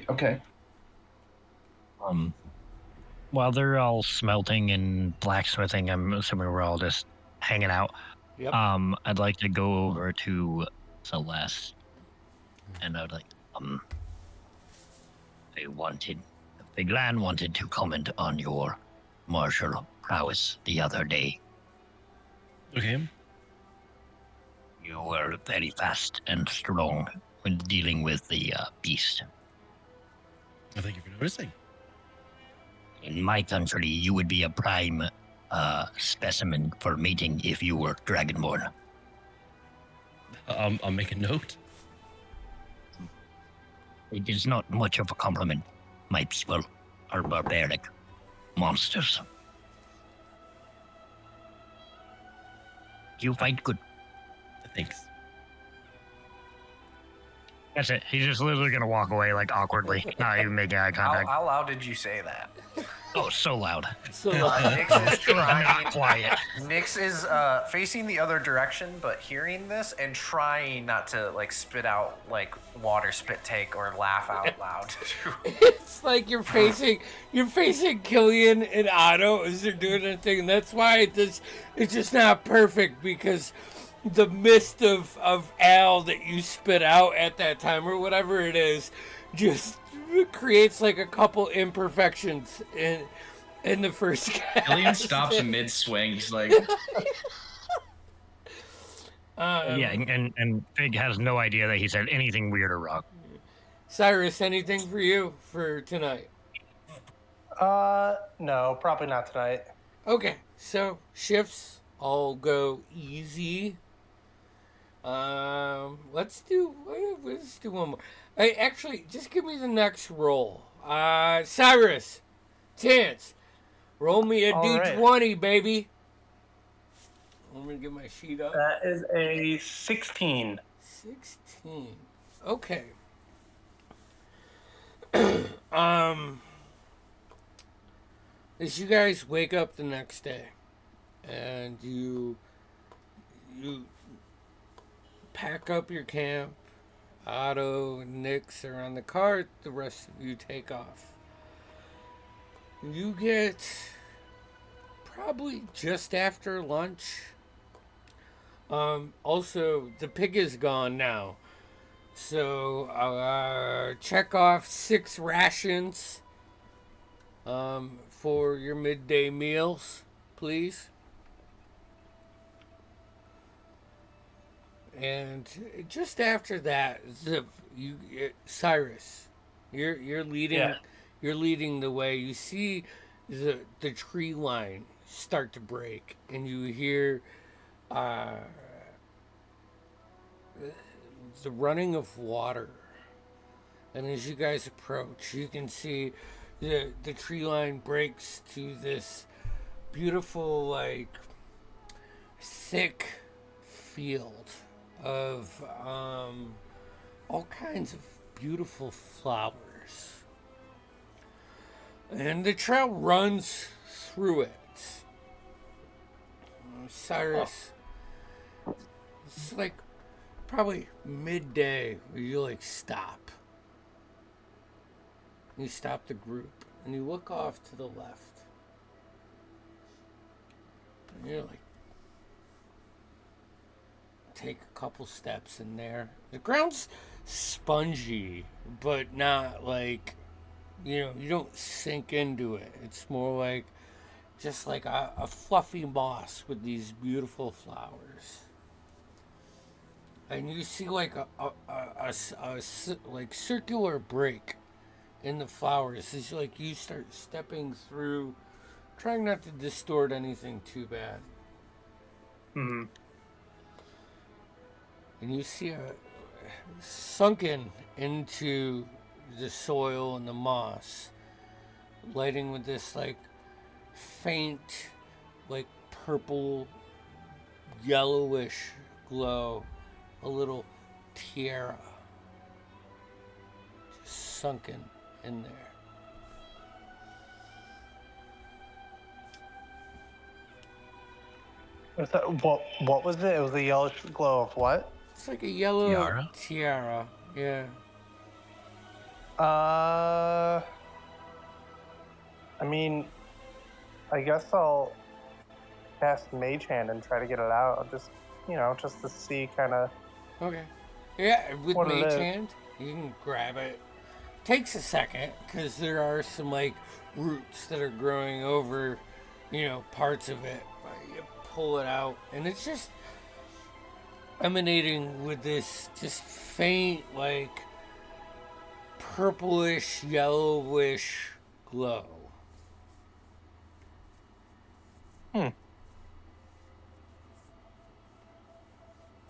okay. while they're all smelting and blacksmithing, I'm assuming we're all just hanging out. Yep. I'd like to go over to Celeste, and I'd like, the Glan wanted to comment on your martial prowess the other day. Okay. You were very fast and strong when dealing with the beast. Well, thank you for noticing. In my country, you would be a prime specimen for mating if you were Dragonborn. I'll make a note. It is not much of a compliment. My people are barbaric monsters. You fight good. Thanks. That's it. He's just literally gonna walk away like awkwardly, not even making eye contact. How loud did you say that? Oh, so loud. So Nix is trying. Not quiet. Nix is facing the other direction, but hearing this and trying not to like spit out like water spit take or laugh out loud. it's like you're facing Killian and Otto as they're doing their thing. And that's why it's just not perfect, because the mist of ale that you spit out at that time or whatever it is just creates like a couple imperfections in the first cast. Killian stops mid-swing. He's like, Yeah, and Fig has no idea that he said anything weird or wrong. Cyrus, anything for you for tonight? No, probably not tonight. Okay, so shifts all go easy. Let's do one more. Hey, actually, just give me the next roll. Cyrus, Chance, roll me a All right. D20, baby. I'm gonna get my sheet up. That is a 16. 16. Okay. As you guys wake up the next day, and you pack up your camp, Otto and Nix are on the cart, the rest of you take off. You get probably just after lunch. Also, the pig is gone now. So, check off 6 rations for your midday meals, please. And just after that, Cyrus, you're leading. Yeah. You're leading the way. You see the tree line start to break, and you hear the running of water. And as you guys approach, you can see the tree line breaks to this beautiful, like, thick field of all kinds of beautiful flowers. And the trail runs through it. Cyrus, it's like probably midday where you like stop. You stop the group and you look off to the left. And you're like, take a couple steps in there. The ground's spongy, but not like, you don't sink into it. It's more like just like a fluffy moss with these beautiful flowers. And you see like a like circular break in the flowers as you start stepping through, trying not to distort anything too bad. Mm-hmm. And you see sunken into the soil and the moss, lighting with this like faint, like purple, yellowish glow, a little tiara just sunken in there. What was it? It was a yellowish glow of what? It's like a yellow tiara. Yeah. I mean, I guess I'll cast Mage Hand and try to get it out. Just to see kind of. Okay. Yeah, with What it Mage is. Hand, you can grab it. Takes a second because there are some like roots that are growing over, parts of it. But you pull it out, and it's just emanating with this just faint, like purplish, yellowish glow.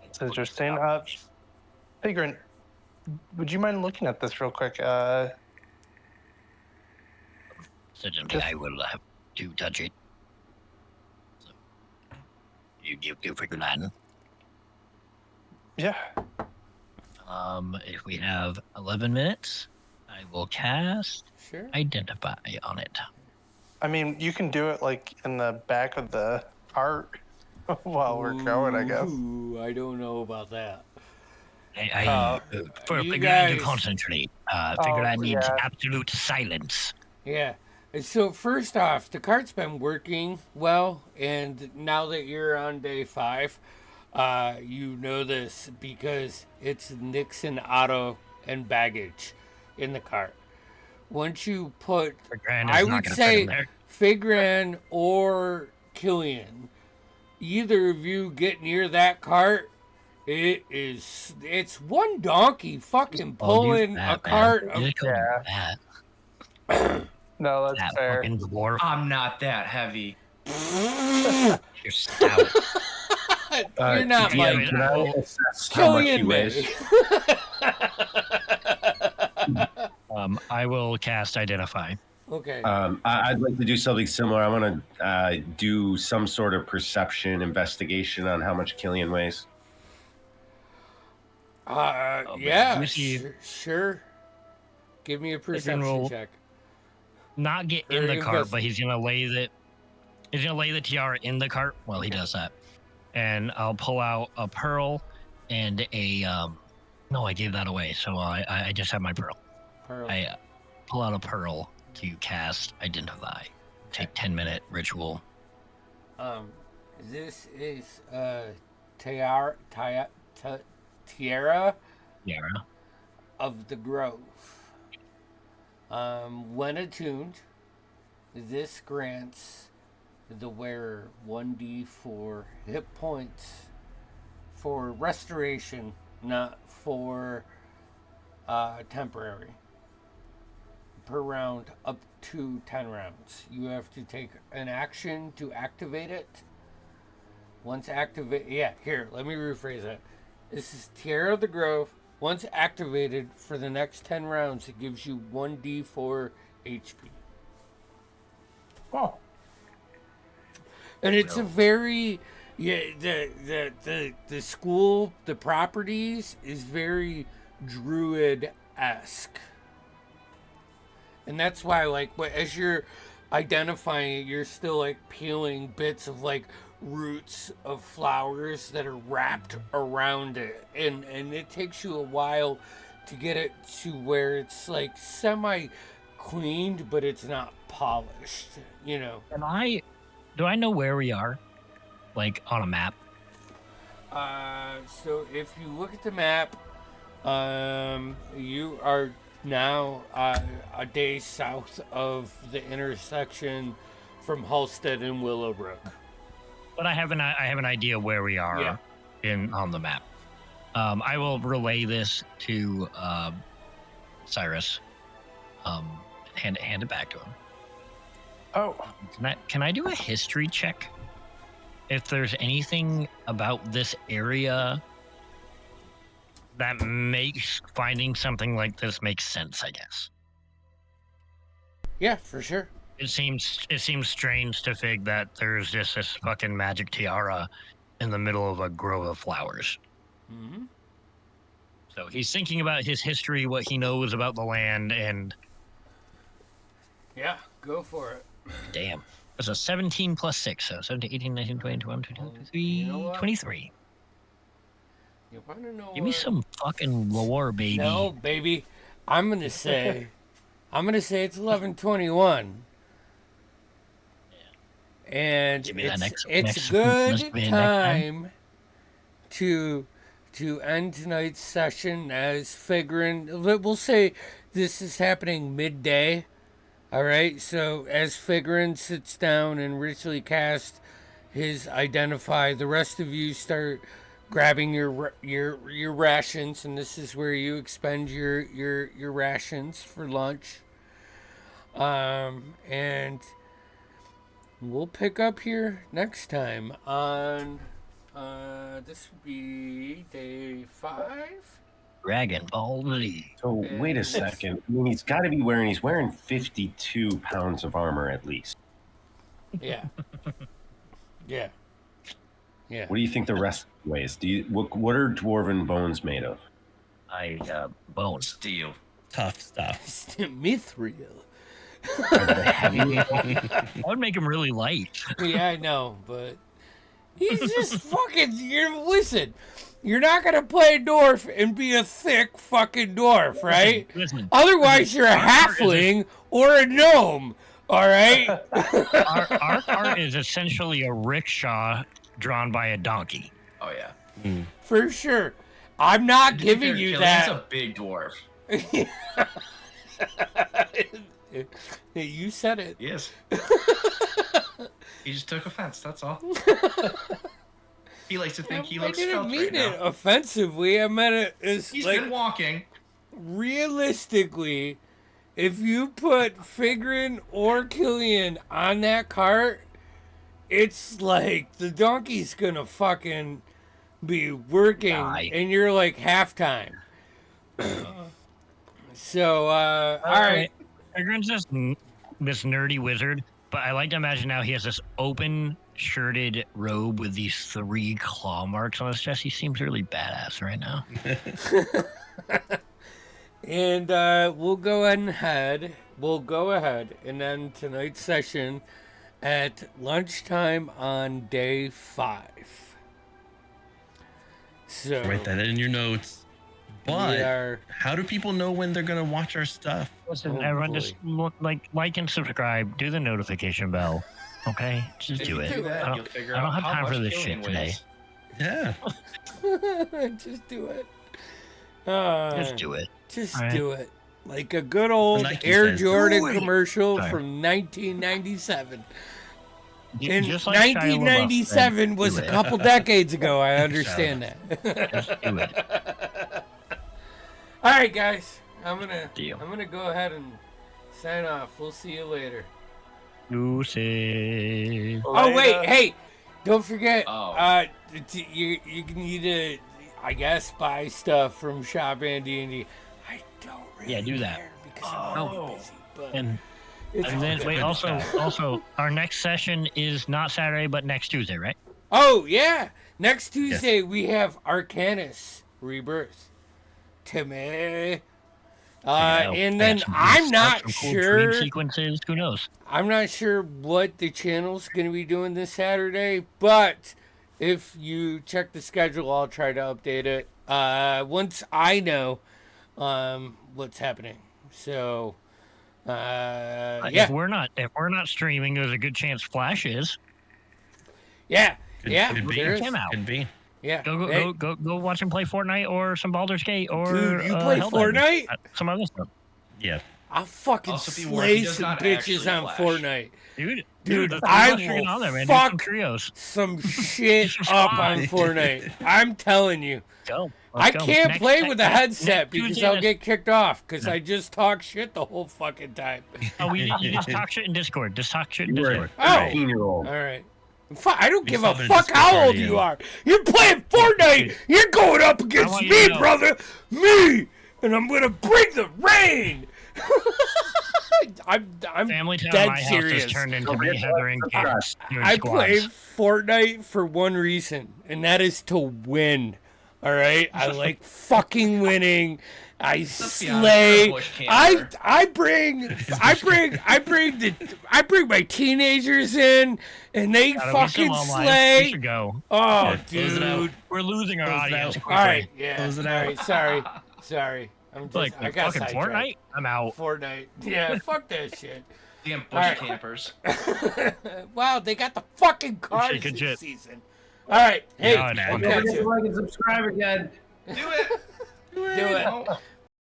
It's interesting. Figuring, would you mind looking at this real quick? Certainly, I will have to touch it. So, you give for Glenn. Yeah. If we have 11 minutes, I will cast Sure. Identify on it. I mean, you can do it like in the back of the cart while we're going, I guess. Ooh, I don't know about that. For You Glenn to guys- concentrate, Glenn needs yeah. absolute silence. Yeah. So first off, the cart's been working well, and now that you're on day 5, you know this because it's Nixon auto and baggage in the cart. Once you put, Figran is I not would gonna fit say in there. Figran or Killian, either of you get near that cart, it's one donkey fucking pulling a cart of Yeah. No, that's that fair. fucking dwarf. I'm not that heavy. You're stout. You're not DM, Mike. can I assess how much he Killian weighs? I will cast Identify. Okay. I'd like to do something similar. I want to do some sort of perception investigation on how much Killian weighs. Yeah, you see- sure. Give me a perception roll. check. Not get in Very the cart, impressive. but he's gonna lay the tiara in the cart while he does that. And I'll pull out a pearl and a no, I gave that away, so I just have my pearl. Pearl. I pull out a pearl to cast Identify. Take 10-minute ritual. This is tiara Tiara. of the Grove. When attuned, this grants the wearer 1d4 hit points for restoration, not for temporary. Per round, up to 10 rounds. You have to take an action to activate it. Once activate, here, let me rephrase that. This is Tiara of the Grove. Once activated for the next 10 rounds, it gives you 1d4 HP. Oh. And it's a very the school, the properties is very druid-esque. And that's why, like, as you're identifying it, you're still like peeling bits of like roots of flowers that are wrapped around it, and it takes you a while to get it to where it's like semi cleaned, but it's not polished. Do I know where we are? Like on a map? So if you look at the map, you are now a day south of the intersection from Halstead and Willowbrook. But I have an idea where we are on the map. I will relay this to Cyrus. Hand it back to him. Oh. Can I do a history check? If there's anything about this area that makes finding something like this make sense, I guess. Yeah, for sure. It seems strange to fig that there's just this fucking magic tiara in the middle of a grove of flowers. Mm-hmm. So he's thinking about his history, what he knows about the land, and Yeah, go for it. damn. It's a 17 plus 6, so 17, 18, 19, 20, 21, 22, 23, You know what? 23. You want to know Give me what? some fucking lore, baby. No, baby. I'm gonna say it's 11:21. and Give me that it's next good give me next time. time to end tonight's session as figuring. We'll say this is happening midday. All right, so as Figurin sits down and ritually casts his identify, the rest of you start grabbing your rations, and this is where you expend your rations for lunch. And we'll pick up here next time on this would be day 5. Dragon Ball Z. So wait a second. I mean, he's wearing 52 pounds of armor at least. Yeah. Yeah. Yeah. What do you think the rest weighs? What are dwarven bones made of? Bones. Steel. Tough stuff. Mithril. That would make him really light. Yeah, I know, but he's just fucking. Listen, you're not gonna play a dwarf and be a thick fucking dwarf, right? Listen, Otherwise, you're a halfling or a gnome. All right. our cart is essentially a rickshaw drawn by a donkey. Oh yeah. For sure. I'm not giving you Killian's that. a big dwarf. You said it. He is. He just took offense. That's all. He likes to think he looks I didn't stealth mean right it now. offensively. I meant it as He's like been walking. realistically. If you put Figrin or Killian on that cart, it's like the donkey's gonna fucking be working, and you're like halftime. So, all right. Figurin's just this nerdy wizard, but I like to imagine now he has this open shirted robe with these 3 claw marks on his chest. He seems really badass right now. And we'll go ahead and end tonight's session at lunchtime on day 5. So Write that in your notes. But how do people know when they're gonna watch our stuff? Listen, everyone, just like and subscribe. Do the notification bell. Okay, just If do you it. do that, I you'll figure don't out have how time for much this Killian shit today. weighs. Yeah. just do it. Just do it. Just All right. do it. Like a good old Nike Air says, Jordan "Do it." commercial Sorry. from 1997. J- And just like Shia LaBeouf said, 1997 was do a it. couple decades ago. I understand that. Just do it. All right, guys. I'm Deal. gonna go ahead and sign off. We'll see you later. Lucy. Oh wait, hey, don't forget. Oh. You need to, I guess, buy stuff from Shop and D&D. I don't really Yeah, do that. care because I'm really busy. But And it's and then all wait, good. also our next session is not Saturday but next Tuesday, right? Oh yeah, next Tuesday we have Arcanus Rebirth. Timmy. And then I'm not sure. Dream sequences. Who knows? I'm not sure what the channel's going to be doing this Saturday, but if you check the schedule, I'll try to update it once I know what's happening. So, yeah, If we're not streaming, there's a good chance Flash is. yeah, Could be. there is. Him out. Could be. Yeah. Go watch him play Fortnite or some Baldur's Gate or Dude, you play Helldivers. Fortnite? Some other stuff. Yeah. I'll fucking Also be warned, he slay does some not bitches actually on flash. Fortnite. Dude, Dude, the I three of us are getting on there, will man. Do some fuck trios. some shit up on Fortnite. I'm telling you. Go. I Let's go. can't Next- play next- with a next headset because Tuesday, I'll that's- get kicked off because I just talk shit the whole fucking time. Oh, you just talk shit in Discord. Just talk shit in You were Discord. a Oh. 13-year-old. All right. I don't We give a saw it in fuck Discord how old party, you yeah. are. You're playing Fortnite. You're going up against want you me, to know. brother. Me. And I'm going to bring the rain. I'm Family Town dead My House serious. has turned into Don't me, forget to Heather, and subscribe. Cats doing I play squads. Fortnite for one reason, and that is to win. All right, I like fucking winning. I be honest, you're a slay. bush camper. I bring my teenagers in, and they Gotta be fucking some online. We slay. should go. Oh, Yeah, close it out. dude. We're losing our Close it audience. out. All right, yeah. Close it All out. right, sorry. I'm just, Like I got fucking sidetracked. Fortnite. I'm out. Fortnite. Yeah, fuck that shit. Damn bush Alright. campers. Wow, they got the fucking cars Shaking this shit. season. All right, hey, Yeah, we'll and Don't catch forget to you. like and subscribe again. Do it. Do it. No.